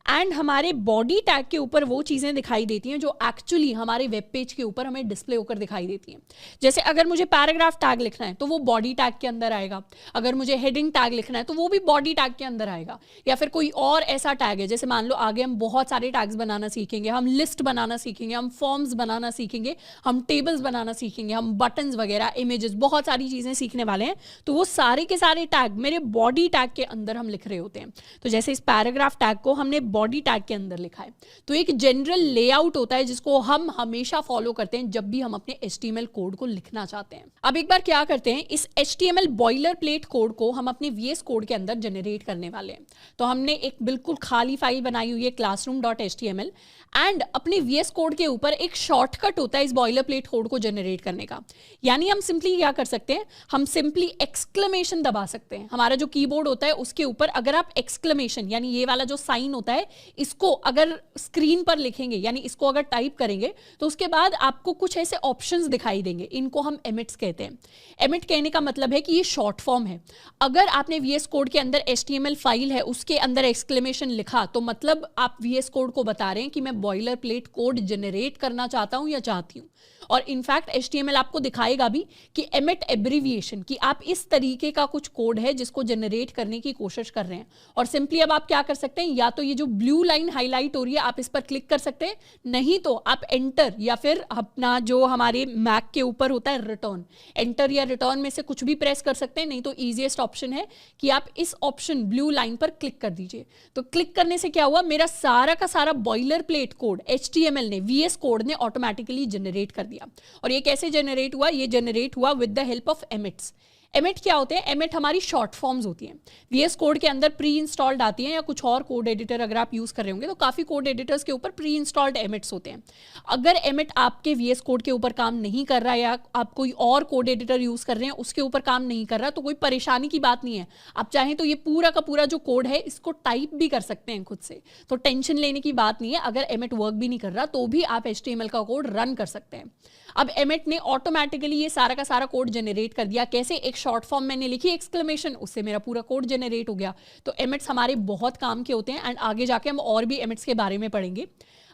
एंड हमारे बॉडी टैग के ऊपर वो चीज़ें दिखाई देती हैं जो एक्चुअली हमारे वेब पेज के ऊपर हमें डिस्प्ले होकर दिखाई देती हैं। जैसे अगर मुझे पैराग्राफ टैग लिखना है तो वो बॉडी टैग के अंदर आएगा, अगर मुझे हेडिंग टैग लिखना है तो वो भी बॉडी टैग के अंदर आएगा, या फिर कोई और ऐसा टैग है, जैसे मान लो आगे हम बहुत सारे टैग्स बनाना सीखेंगे, हम लिस्ट बनाना सीखेंगे, हम फॉर्म्स बनाना सीखेंगे, हम टेबल्स बनाना सीखेंगे, हम बटन्स वगैरह, इमेजेस, बहुत सारी चीज़ें सीखने वाले हैं, तो वो सारे के सारे टैग मेरे बॉडी टैग के अंदर हम लिख रहे होते हैं। तो जैसे इस पैराग्राफ टैग को हमने बॉडी टैग के अंदर लिखा है, तो एक जनरल लेआउट होता है जिसको हम हमेशा फॉलो करते हैं जब भी हम अपने HTML कोड को लिखना चाहते हैं। अब एक बार क्या करते हैं, इस HTML बॉयलर प्लेट कोड को हम अपने VS कोड के अंदर जनरेट करने वाले हैं। तो हमने एक बिल्कुल खाली फाइल बनाई हुई है classroom.html, एंड अपने VS कोड के ऊपर एक शॉर्टकट होता है इस बॉयलर प्लेट कोड को जनरेट करने का। यानी हम सिंपली क्या कर सकते हैं, हम सिंपली एक्सक्लेमेशन दबा सकते हैं। हमारा जो कीबोर्ड होता है उसके ऊपर अगर आप एक्सक्लेमेशन यानी ये वाला जो साइन होता है इसको अगर स्क्रीन पर लिखेंगे, यानी इसको अगर टाइप करेंगे, तो उसके बाद आपको कुछ ऐसे ऑप्शंस दिखाई देंगे, इनको हम एमिट्स कहते हैं। एमिट कहने का मतलब है कि ये शॉर्ट फॉर्म है। अगर आपने VS कोड के अंदर HTML फाइल है उसके अंदर एक्सक्लेमेशन लिखा तो मतलब आप VS कोड को बता रहे हैं कि मैं बॉयलर प्लेट कोड जनरेट करना चाहता हूं या चाहती हूं। और इनफैक्ट HTML आपको दिखाएगा भी कि एमिट एब्रीविएशन, कि आप इस तरीके का कुछ कोड है जिसको जनरेट करने की कोशिश कर रहे हैं। और सिंपली अब आप क्या कर सकते हैं, या तो ये जो ब्लू लाइन हाईलाइट हो रही है आप इस पर क्लिक कर सकते हैं, नहीं तो आप एंटर या फिर अपना जो हमारे मैक के ऊपर होता है रिटर्न, एंटर या रिटर्न में से कुछ भी प्रेस कर सकते हैं, नहीं तो ईजीएस्ट ऑप्शन है कि आप इस ऑप्शन ब्लू लाइन पर क्लिक कर दीजिए। तो क्लिक करने से क्या हुआ, मेरा सारा का सारा बॉयलर प्लेट कोड HTML ने, VS कोड ने ऑटोमेटिकली जनरेट कर दिया। और ये कैसे जनरेट हुआ, ये जनरेट हुआ with the help of emits. Emit क्या होते हैं, एमिट हमारी शॉर्ट फॉर्म्स होती हैं। VS कोड के अंदर प्री इंस्टॉल्ड आती हैं, या कुछ और कोड एडिटर अगर आप यूज कर रहे होंगे तो काफी कोड एडिटर्स के ऊपर प्री इंस्टॉल्ड एमिट्स होते हैं। अगर एमिट आपके VS कोड के ऊपर काम नहीं कर रहा है, या आप कोई और कोड एडिटर यूज कर रहे हैं उसके ऊपर काम नहीं कर रहा, तो कोई परेशानी की बात नहीं है। आप चाहें तो ये पूरा का पूरा जो कोड है इसको टाइप भी कर सकते हैं खुद से, तो टेंशन लेने की बात नहीं है। अगर एमिट वर्क भी नहीं कर रहा तो भी आप HTML का कोड रन कर सकते हैं। अब एमिट ने ऑटोमेटिकली ये सारा का सारा कोड जनरेट कर दिया। कैसे, एक शॉर्ट फॉर्म मैंने लिखी एक्सक्लेमेशन, उससे मेरा पूरा कोड जनरेट हो गया। तो एमिट्स हमारे बहुत काम के होते हैं, एंड आगे जाके हम और भी एमिट्स के बारे में पढ़ेंगे।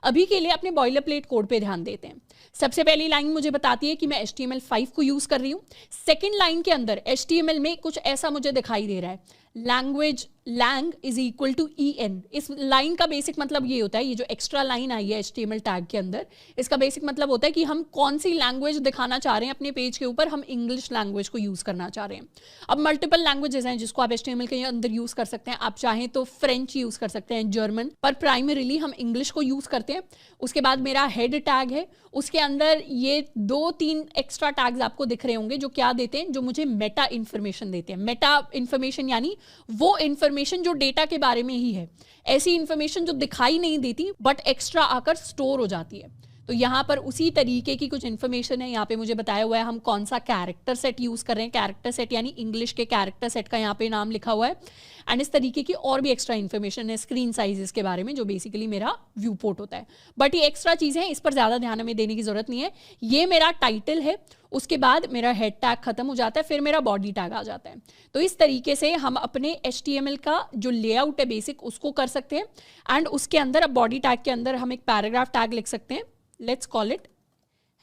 अभी के लिए अपने बॉयलर प्लेट कोड पे ध्यान देते हैं। सबसे पहली लाइन मुझे बताती है कि मैं HTML5 को यूज कर रही हूँ। सेकेंड लाइन के अंदर HTML में कुछ ऐसा मुझे दिखाई दे रहा है, language lang is equal to en। इस लाइन का बेसिक मतलब ये होता है, ये जो एक्स्ट्रा लाइन आई है HTML टैग के अंदर, इसका बेसिक मतलब होता है कि हम कौन सी लैंग्वेज दिखाना चाह रहे हैं अपने पेज के ऊपर। हम इंग्लिश लैंग्वेज को यूज करना चाह रहे हैं। अब मल्टीपल लैंग्वेजेस हैं जिसको आप HTML के अंदर यूज कर सकते हैं। आप चाहें तो फ्रेंच यूज कर सकते हैं, जर्मन, पर प्राइमरीली हम इंग्लिश को यूज करते हैं। उसके बाद मेरा हेड टैग है, उसके अंदर ये 2-3 एक्स्ट्रा टैग्स आपको दिख रहे होंगे जो क्या देते हैं, जो मुझे मेटा इन्फॉर्मेशन देते हैं। मेटा इन्फॉर्मेशन यानी वो इन्फॉर्मेशन जो डेटा के बारे में ही है, ऐसी इंफॉर्मेशन जो दिखाई नहीं देती बट एक्स्ट्रा आकर स्टोर हो जाती है। तो यहाँ पर उसी तरीके की कुछ इन्फॉर्मेशन है। यहाँ पे मुझे बताया हुआ है हम कौन सा कैरेक्टर सेट यूज कर रहे हैं, कैरेक्टर सेट यानी इंग्लिश के कैरेक्टर सेट का यहाँ पे नाम लिखा हुआ है। एंड इस तरीके की और भी एक्स्ट्रा इन्फॉर्मेशन है स्क्रीन साइजेस के बारे में, जो बेसिकली मेरा व्यू पोर्ट होता है। बट ये एक्स्ट्रा चीज़ें हैं, इस पर ज़्यादा ध्यान हमें देने की जरूरत नहीं है। ये मेरा टाइटल है, उसके बाद मेरा हेड टैग खत्म हो जाता है, फिर मेरा बॉडी टैग आ जाता है। तो इस तरीके से हम अपने HTML का जो लेआउट है बेसिक उसको कर सकते हैं। एंड उसके अंदर अब बॉडी टैग के अंदर हम एक पैराग्राफ टैग लिख सकते हैं। Let's call it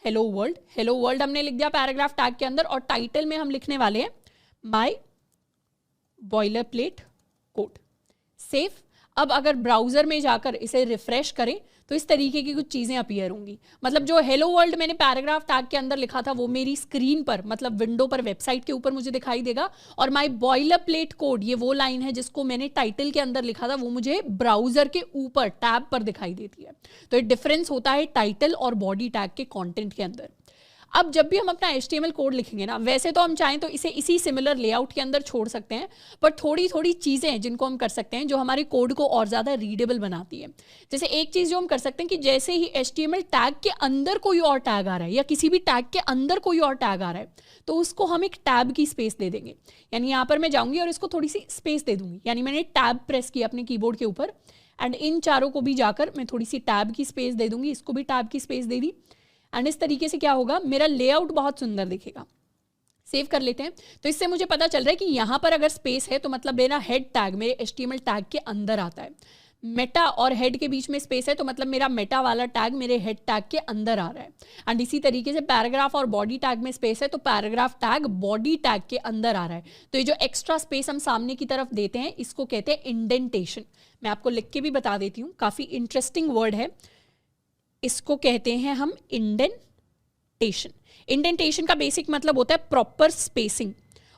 hello world. Hello world हमने लिख दिया पैराग्राफ टैग के अंदर, और टाइटल में हम लिखने वाले हैं my boiler plate code. Safe. अब अगर ब्राउज़र में जाकर इसे रिफ्रेश करें तो इस तरीके की कुछ चीज़ें अपीयर होंगी। मतलब जो हेलो वर्ल्ड मैंने पैराग्राफ टैग के अंदर लिखा था वो मेरी स्क्रीन पर, मतलब विंडो पर, वेबसाइट के ऊपर मुझे दिखाई देगा, और माय बॉयलर प्लेट कोड, ये वो लाइन है जिसको मैंने टाइटल के अंदर लिखा था, वो मुझे ब्राउज़र के ऊपर टैब पर दिखाई देती है। तो ये डिफरेंस होता है टाइटल और बॉडी टैग के कंटेंट के अंदर। अब जब भी हम अपना HTML कोड लिखेंगे ना, वैसे तो हम चाहें तो इसे इसी सिमिलर लेआउट के अंदर छोड़ सकते हैं, पर थोड़ी थोड़ी चीज़ें हैं जिनको हम कर सकते हैं जो हमारे कोड को और ज़्यादा रीडेबल बनाती है। जैसे एक चीज़ जो हम कर सकते हैं कि जैसे ही HTML टैग के अंदर कोई और टैग आ रहा है या किसी भी टैग के अंदर कोई और टैग आ रहा है, तो उसको हम एक टैब की स्पेस दे देंगे। यानी यहाँ पर मैं जाऊँगी और इसको थोड़ी सी स्पेस दे दूँगी, यानी मैंने टैब प्रेस किया अपने कीबोर्ड के ऊपर, एंड इन चारों को भी जाकर मैं थोड़ी सी टैब की स्पेस दे दूँगी, इसको भी टैब की स्पेस दे दी, एंड इस तरीके से क्या होगा, मेरा लेआउट बहुत सुंदर दिखेगा। सेव कर लेते हैं। तो इससे मुझे पता चल रहा है कि यहाँ पर अगर स्पेस है तो मतलब मेरा हेड टैग मेरे HTML टैग के अंदर आता है। मेटा और हेड के बीच में स्पेस है तो मतलब मेरा मेटा वाला टैग मेरे हेड टैग के अंदर आ रहा है। एंड इसी तरीके से पैराग्राफ और बॉडी टैग में स्पेस है तो पैराग्राफ टैग बॉडी टैग के अंदर आ रहा है। तो ये जो एक्स्ट्रा स्पेस हम सामने की तरफ देते हैं इसको कहते हैं इंडेंटेशन। मैं आपको लिख के भी बता देती हूँ, काफ़ी इंटरेस्टिंग वर्ड है। इसको कहते हैं हम इंडेंटेशन। इंडेंटेशन का बेसिक मतलब होता है प्रॉपर स्पेसिंग,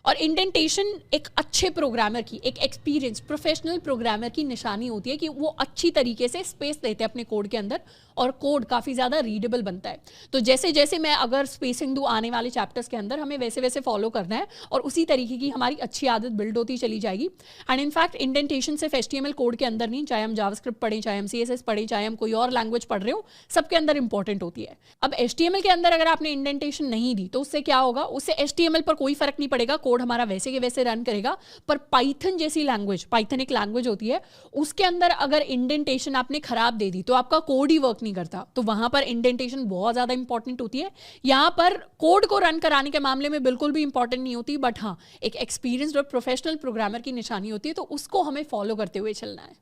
और इंडेंटेशन एक अच्छे प्रोग्रामर की, एक एक्सपीरियंस प्रोफेशनल प्रोग्रामर की निशानी होती है कि वो अच्छी तरीके से स्पेस देते हैं अपने कोड के अंदर और कोड काफ़ी ज़्यादा रीडेबल बनता है। तो जैसे जैसे मैं अगर स्पेसिंग दूँ आने वाले चैप्टर्स के अंदर, हमें वैसे वैसे फॉलो करना है और उसी तरीके की हमारी अच्छी आदत बिल्ड होती चली जाएगी। एंड इनफैक्ट इंडेंटेशन सिर्फ HTML कोड के अंदर नहीं, चाहे हम जावास्क्रिप्ट पढ़ें, चाहे हम CSS पढ़ें, चाहे हम कोई और लैंग्वेज पढ़ रहे हो, सबके अंदर इंपॉर्टेंट होती है। अब HTML के अंदर अगर आपने इंडेंटेशन नहीं दी तो उससे क्या होगा, उससे HTML पर कोई फर्क नहीं पड़ेगा, कोड हमारा वैसे के वैसे रन करेगा। पर पाइथन जैसी लैंग्वेज, पाइथन एक लैंग्वेज होती है, उसके अंदर अगर इंडेंटेशन आपने खराब दे दी तो आपका कोड ही वर्क नहीं करता। तो वहां पर इंडेंटेशन बहुत ज्यादा इंपॉर्टेंट होती है। यहां पर कोड को रन कराने के मामले में बिल्कुल भी इंपॉर्टेंट नहीं होती, बट हाँ एक एक्सपीरियंस्ड और प्रोफेशनल प्रोग्रामर की निशानी होती है, तो उसको हमें फॉलो करते हुए चलना है।